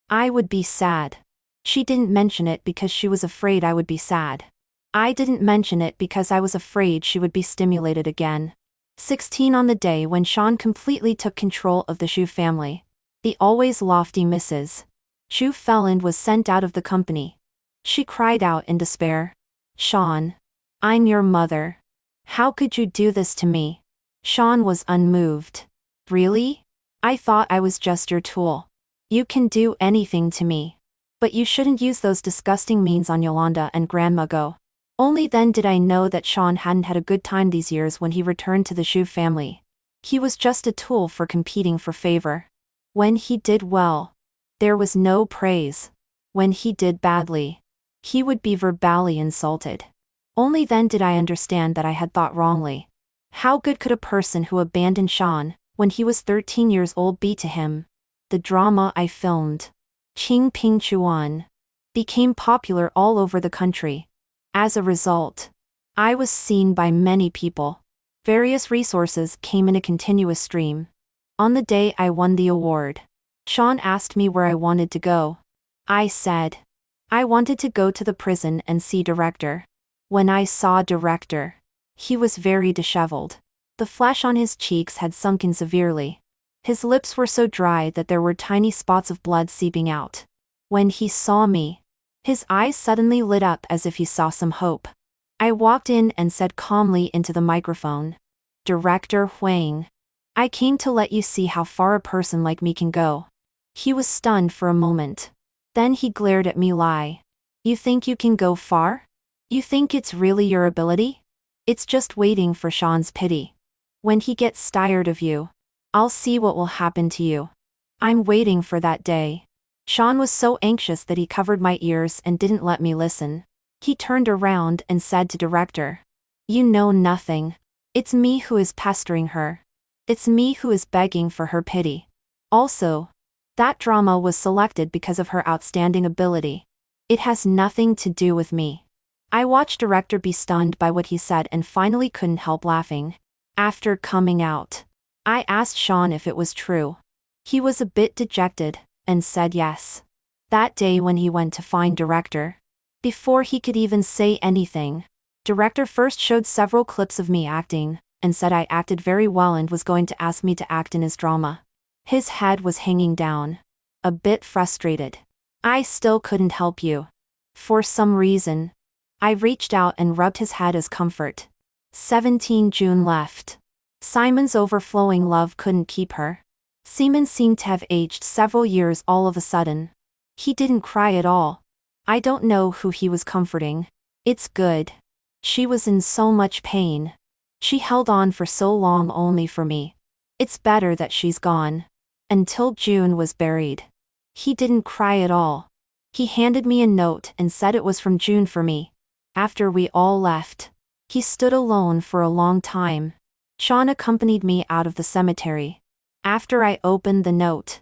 I would be sad. She didn't mention it because she was afraid I would be sad. I didn't mention it because I was afraid she would be stimulated again. 16 On the day when Sean completely took control of the Zhu family, the always lofty Mrs. Zhu Felland was sent out of the company. She cried out in despair. Sean. I'm your mother. How could you do this to me? Sean was unmoved. Really? I thought I was just your tool. You can do anything to me. But you shouldn't use those disgusting means on Yolanda and Grandma Go. Only then did I know that Sean hadn't had a good time these years when he returned to the Zhu family. He was just a tool for competing for favor. When he did well, there was no praise. When he did badly, he would be verbally insulted. Only then did I understand that I had thought wrongly. How good could a person who abandoned Sean, when he was 13 years old, be to him? The drama I filmed, Qing Ping Chuan, became popular all over the country. As a result, I was seen by many people. Various resources came in a continuous stream. On the day I won the award, Sean asked me where I wanted to go. I said I wanted to go to the prison and see director. When I saw director, he was very disheveled. The flesh on his cheeks had sunken severely. His lips were so dry that there were tiny spots of blood seeping out. When he saw me, his eyes suddenly lit up as if he saw some hope. I walked in and said calmly into the microphone, "Director Huang, I came to let you see how far a person like me can go." He was stunned for a moment. Then he glared at me. "Lie. You think you can go far? You think it's really your ability? It's just waiting for Sean's pity. When he gets tired of you, I'll see what will happen to you. I'm waiting for that day." Sean was so anxious that he covered my ears and didn't let me listen. He turned around and said to director, "You know nothing. It's me who is pestering her. It's me who is begging for her pity. Also, that drama was selected because of her outstanding ability. It has nothing to do with me." I watched director be stunned by what he said and finally couldn't help laughing. After coming out, I asked Sean if it was true. He was a bit dejected and said yes. That day when he went to find director, before he could even say anything, director first showed several clips of me acting, and said I acted very well and was going to ask me to act in his drama. His head was hanging down, a bit frustrated. I still couldn't help you. For some reason, I reached out and rubbed his head as comfort. 17 June left. Simon's overflowing love couldn't keep her. Simon seemed to have aged several years all of a sudden. He didn't cry at all. I don't know who he was comforting. It's good. She was in so much pain. She held on for so long only for me. It's better that she's gone. Until June was buried. He didn't cry at all. He handed me a note and said it was from June for me. After we all left, he stood alone for a long time. Sean accompanied me out of the cemetery. After I opened the note,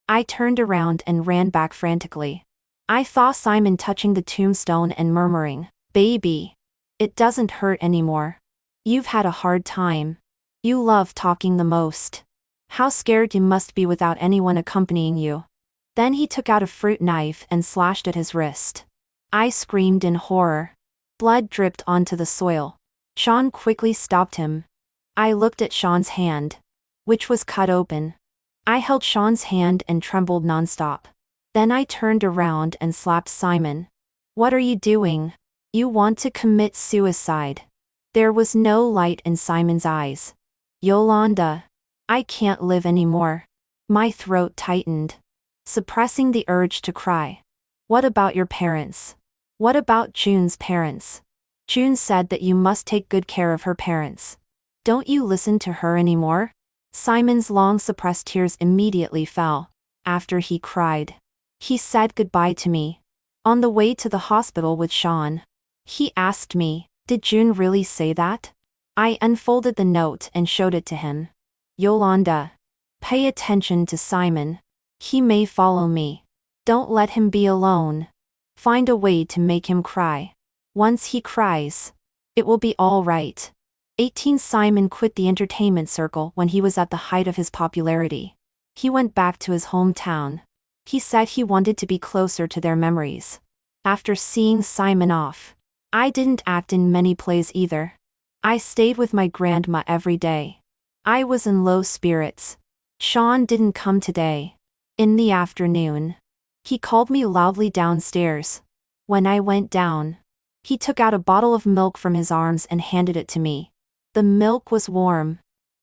I turned around and ran back frantically. I saw Simon touching the tombstone and murmuring, "Baby, it doesn't hurt anymore. You've had a hard time. You love talking the most. How scared you must be without anyone accompanying you." Then he took out a fruit knife and slashed at his wrist. I screamed in horror. Blood dripped onto the soil. Sean quickly stopped him. I looked at Sean's hand, which was cut open. I held Sean's hand and trembled nonstop. Then I turned around and slapped Simon. "What are you doing? You want to commit suicide." There was no light in Simon's eyes. "Yolanda, I can't live anymore." My throat tightened, suppressing the urge to cry. "What about your parents? What about June's parents? June said that you must take good care of her parents. Don't you listen to her anymore?" Simon's long suppressed tears immediately fell. After he cried, he said goodbye to me. On the way to the hospital with Sean, he asked me, "Did June really say that?" I unfolded the note and showed it to him. "Yolanda, pay attention to Simon. He may follow me. Don't let him be alone. Find a way to make him cry. Once he cries, it will be all right." 18 Simon quit the entertainment circle when he was at the height of his popularity. He went back to his hometown. He said he wanted to be closer to their memories. After seeing Simon off, I didn't act in many plays either. I stayed with my grandma every day. I was in low spirits. Sean didn't come today. In the afternoon, he called me loudly downstairs. When I went down, he took out a bottle of milk from his arms and handed it to me. The milk was warm.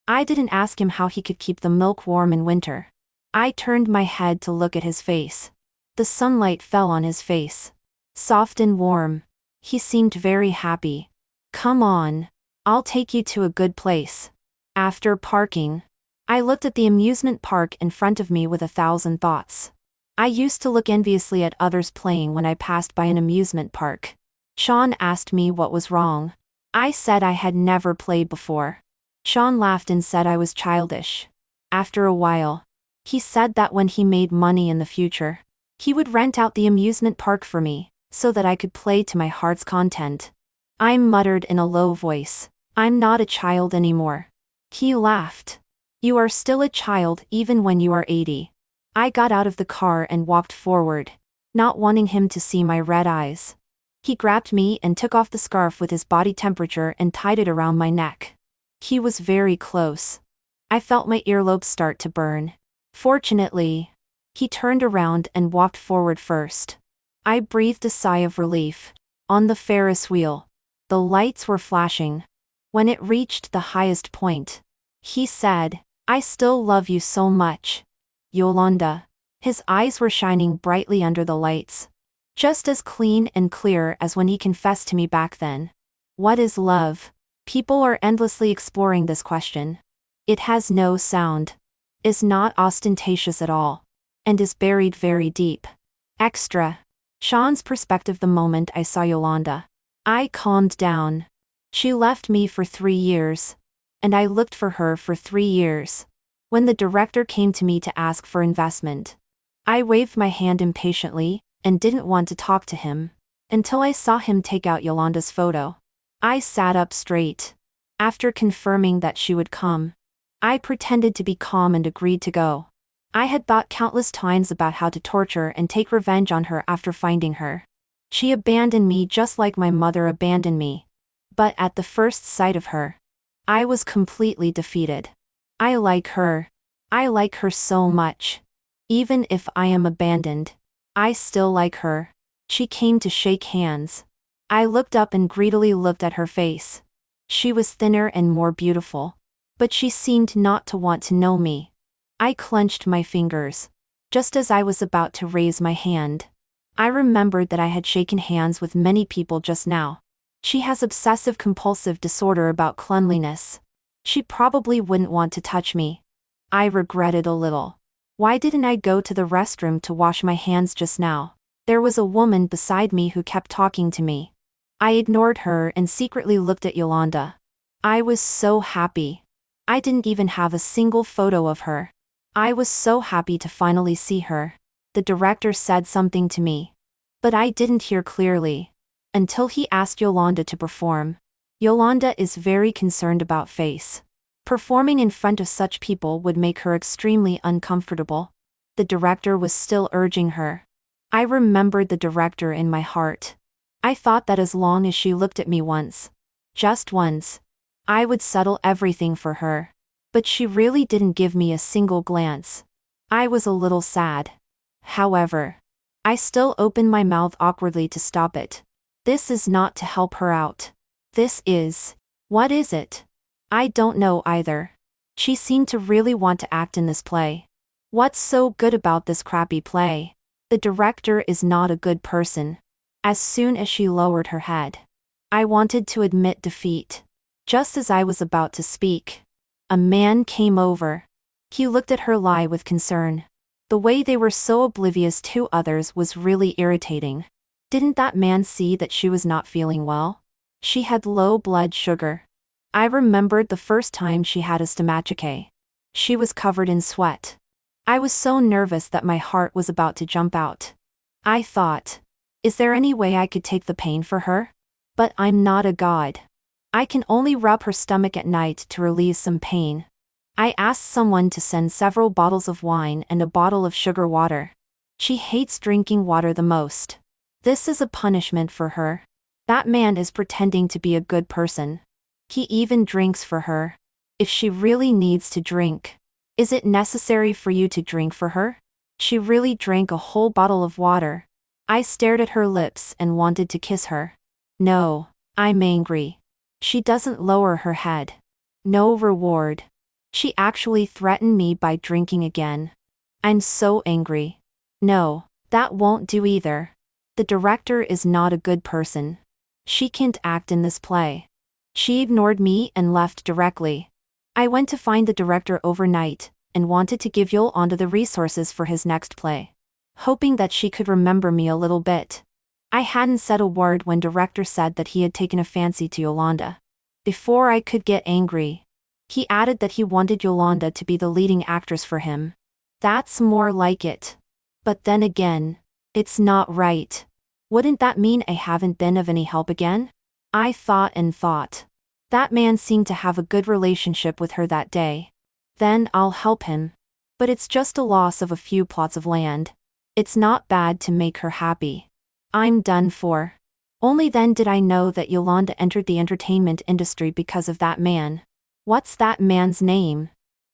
I didn't ask him how he could keep the milk warm in winter. I turned my head to look at his face. The sunlight fell on his face. Soft and warm. He seemed very happy. "Come on. I'll take you to a good place." After parking, I looked at the amusement park in front of me with 1,000 thoughts. I used to look enviously at others playing when I passed by an amusement park. Sean asked me what was wrong. I said I had never played before. Sean laughed and said I was childish. After a while, he said that when he made money in the future, he would rent out the amusement park for me, so that I could play to my heart's content. I muttered in a low voice, I'm not a child anymore. He laughed. You are still a child even when you are 80. I got out of the car and walked forward, not wanting him to see my red eyes. He grabbed me and took off the scarf with his body temperature and tied it around my neck. He was very close. I felt my earlobes start to burn. Fortunately, he turned around and walked forward first. I breathed a sigh of relief. On the Ferris wheel, the lights were flashing. When it reached the highest point, he said, I still love you so much, Yolanda. His eyes were shining brightly under the lights, just as clean and clear as when he confessed to me back then. What is love? People are endlessly exploring this question. It has no sound, is not ostentatious at all, and is buried very deep. Extra. Sean's perspective the moment I saw Yolanda. I calmed down. She left me for 3 years, and I looked for her for 3 years. When the director came to me to ask for investment, I waved my hand impatiently and didn't want to talk to him until I saw him take out Yolanda's photo. I sat up straight. After confirming that she would come, I pretended to be calm and agreed to go. I had thought countless times about how to torture and take revenge on her after finding her. She abandoned me just like my mother abandoned me. But at the first sight of her, I was completely defeated. I like her. I like her so much. Even if I am abandoned, I still like her. She came to shake hands. I looked up and greedily looked at her face. She was thinner and more beautiful, but she seemed not to want to know me. I clenched my fingers. Just as I was about to raise my hand, I remembered that I had shaken hands with many people just now. She has obsessive-compulsive disorder about cleanliness. She probably wouldn't want to touch me. I regretted a little. Why didn't I go to the restroom to wash my hands just now? There was a woman beside me who kept talking to me. I ignored her and secretly looked at Yolanda. I was so happy. I didn't even have a single photo of her. I was so happy to finally see her. The director said something to me, but I didn't hear clearly until he asked Yolanda to perform. Yolanda is very concerned about face. Performing in front of such people would make her extremely uncomfortable. The director was still urging her. I remembered the director in my heart. I thought that as long as she looked at me once, just once, I would settle everything for her. But she really didn't give me a single glance. I was a little sad. However, I still opened my mouth awkwardly to stop it. This is not to help her out. This is. What is it? I don't know either. She seemed to really want to act in this play. What's so good about this crappy play? The director is not a good person. As soon as she lowered her head, I wanted to admit defeat. Just as I was about to speak, a man came over. He looked at her lie with concern. The way they were so oblivious to others was really irritating. Didn't that man see that she was not feeling well? She had low blood sugar. I remembered the first time she had a stomachic. She was covered in sweat. I was so nervous that my heart was about to jump out. I thought, is there any way I could take the pain for her? But I'm not a god. I can only rub her stomach at night to relieve some pain. I asked someone to send several bottles of wine and a bottle of sugar water. She hates drinking water the most. This is a punishment for her. That man is pretending to be a good person. He even drinks for her. If she really needs to drink, is it necessary for you to drink for her? She really drank a whole bottle of water. I stared at her lips and wanted to kiss her. No, I'm angry. She doesn't lower her head. No reward. She actually threatened me by drinking again. I'm so angry. No, that won't do either. The director is not a good person. She can't act in this play. She ignored me and left directly. I went to find the director overnight and wanted to give Yolanda the resources for his next play, hoping that she could remember me a little bit. I hadn't said a word when director said that he had taken a fancy to Yolanda. Before I could get angry, He added that he wanted Yolanda to be the leading actress for him. That's more like it. But then again, it's not right. Wouldn't that mean I haven't been of any help again? I thought and thought. That man seemed to have a good relationship with her that day. Then I'll help him. But it's just a loss of a few plots of land. It's not bad to make her happy. I'm done for. Only then did I know that Yolanda entered the entertainment industry because of that man. What's that man's name?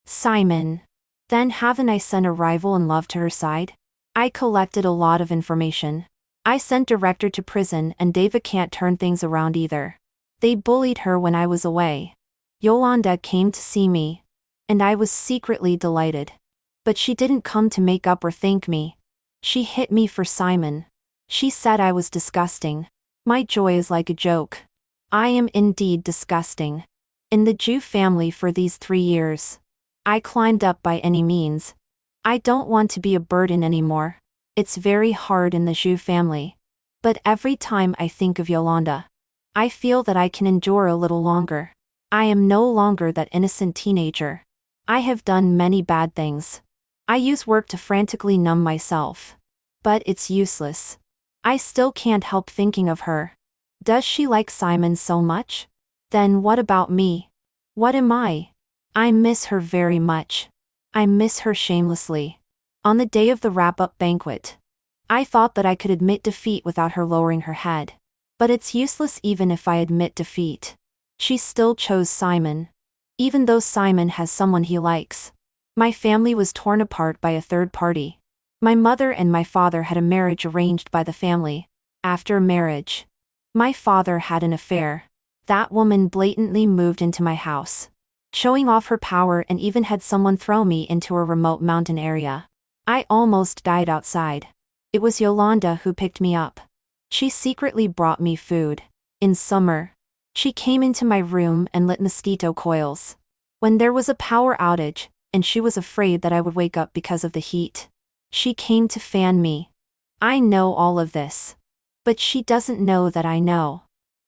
Simon. Then haven't I sent a rival in love to her side? I collected a lot of information. I sent director to prison, and Deva can't turn things around either. They bullied her when I was away. Yolanda came to see me. And I was secretly delighted. But she didn't come to make up or thank me. She hit me for Simon. She said I was disgusting. My joy is like a joke. I am indeed disgusting. In the Jew family for these 3 years. I climbed up by any means. I don't want to be a burden anymore. It's very hard in the Jew family. But every time I think of Yolanda, I feel that I can endure a little longer. I am no longer that innocent teenager. I have done many bad things. I use work to frantically numb myself. But it's useless. I still can't help thinking of her. Does she like Simon so much? Then what about me? What am I? I miss her very much. I miss her shamelessly. On the day of the wrap-up banquet, I thought that I could admit defeat without her lowering her head. But it's useless even if I admit defeat. She still chose Simon. Even though Simon has someone he likes. My family was torn apart by a third party. My mother and my father had a marriage arranged by the family. After marriage, my father had an affair. That woman blatantly moved into my house, showing off her power, and even had someone throw me into a remote mountain area. I almost died outside. It was Yolanda who picked me up. She secretly brought me food. In summer, she came into my room and lit mosquito coils. When there was a power outage, and she was afraid that I would wake up because of the heat, she came to fan me. I know all of this. But she doesn't know that I know.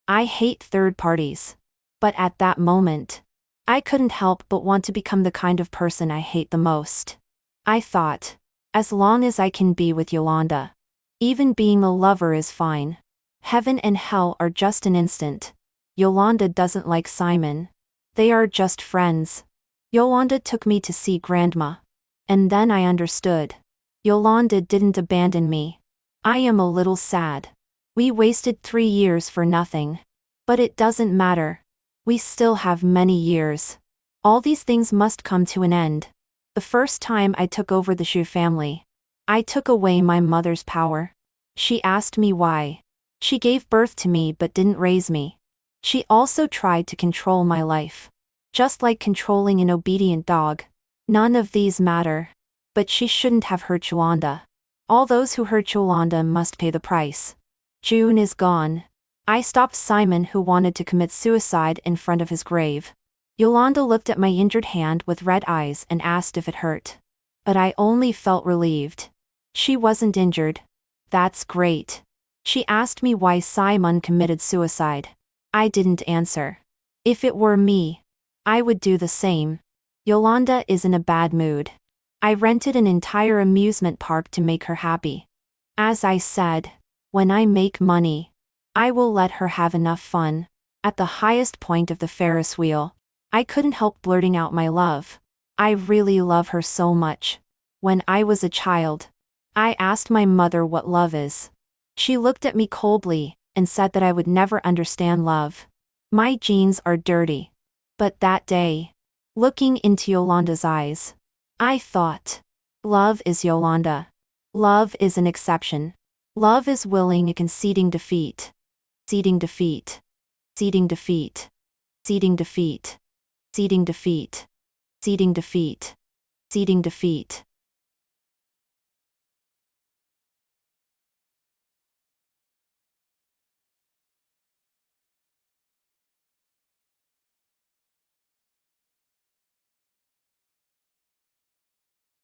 I hate third parties. But at that moment, I couldn't help but want to become the kind of person I hate the most. I thought, as long as I can be with Yolanda, even being a lover is fine. Heaven and hell are just an instant. Yolanda doesn't like Simon. They are just friends. Yolanda took me to see Grandma. And then I understood. Yolanda didn't abandon me. I am a little sad. We wasted 3 years for nothing. But it doesn't matter. We still have many years. All these things must come to an end. The first time I took over the Shu family, I took away my mother's power. She asked me why. She gave birth to me but didn't raise me. She also tried to control my life. Just like controlling an obedient dog. None of these matter. But she shouldn't have hurt Yolanda. All those who hurt Yolanda must pay the price. June is gone. I stopped Simon, who wanted to commit suicide in front of his grave. Yolanda looked at my injured hand with red eyes and asked if it hurt. But I only felt relieved. She wasn't injured. That's great. She asked me why Simon committed suicide. I didn't answer. If it were me, I would do the same. Yolanda is in a bad mood. I rented an entire amusement park to make her happy. As I said, when I make money, I will let her have enough fun. At the highest point of the Ferris wheel, I couldn't help blurting out my love. I really love her so much. When I was a child, I asked my mother what love is. She looked at me coldly and said that I would never understand love. My genes are dirty. But that day, looking into Yolanda's eyes, I thought, love is Yolanda. Love is an exception. Love is willing and conceding defeat. Ceding defeat. Ceding defeat. Ceding defeat. Ceding defeat. Ceding defeat. Ceding defeat.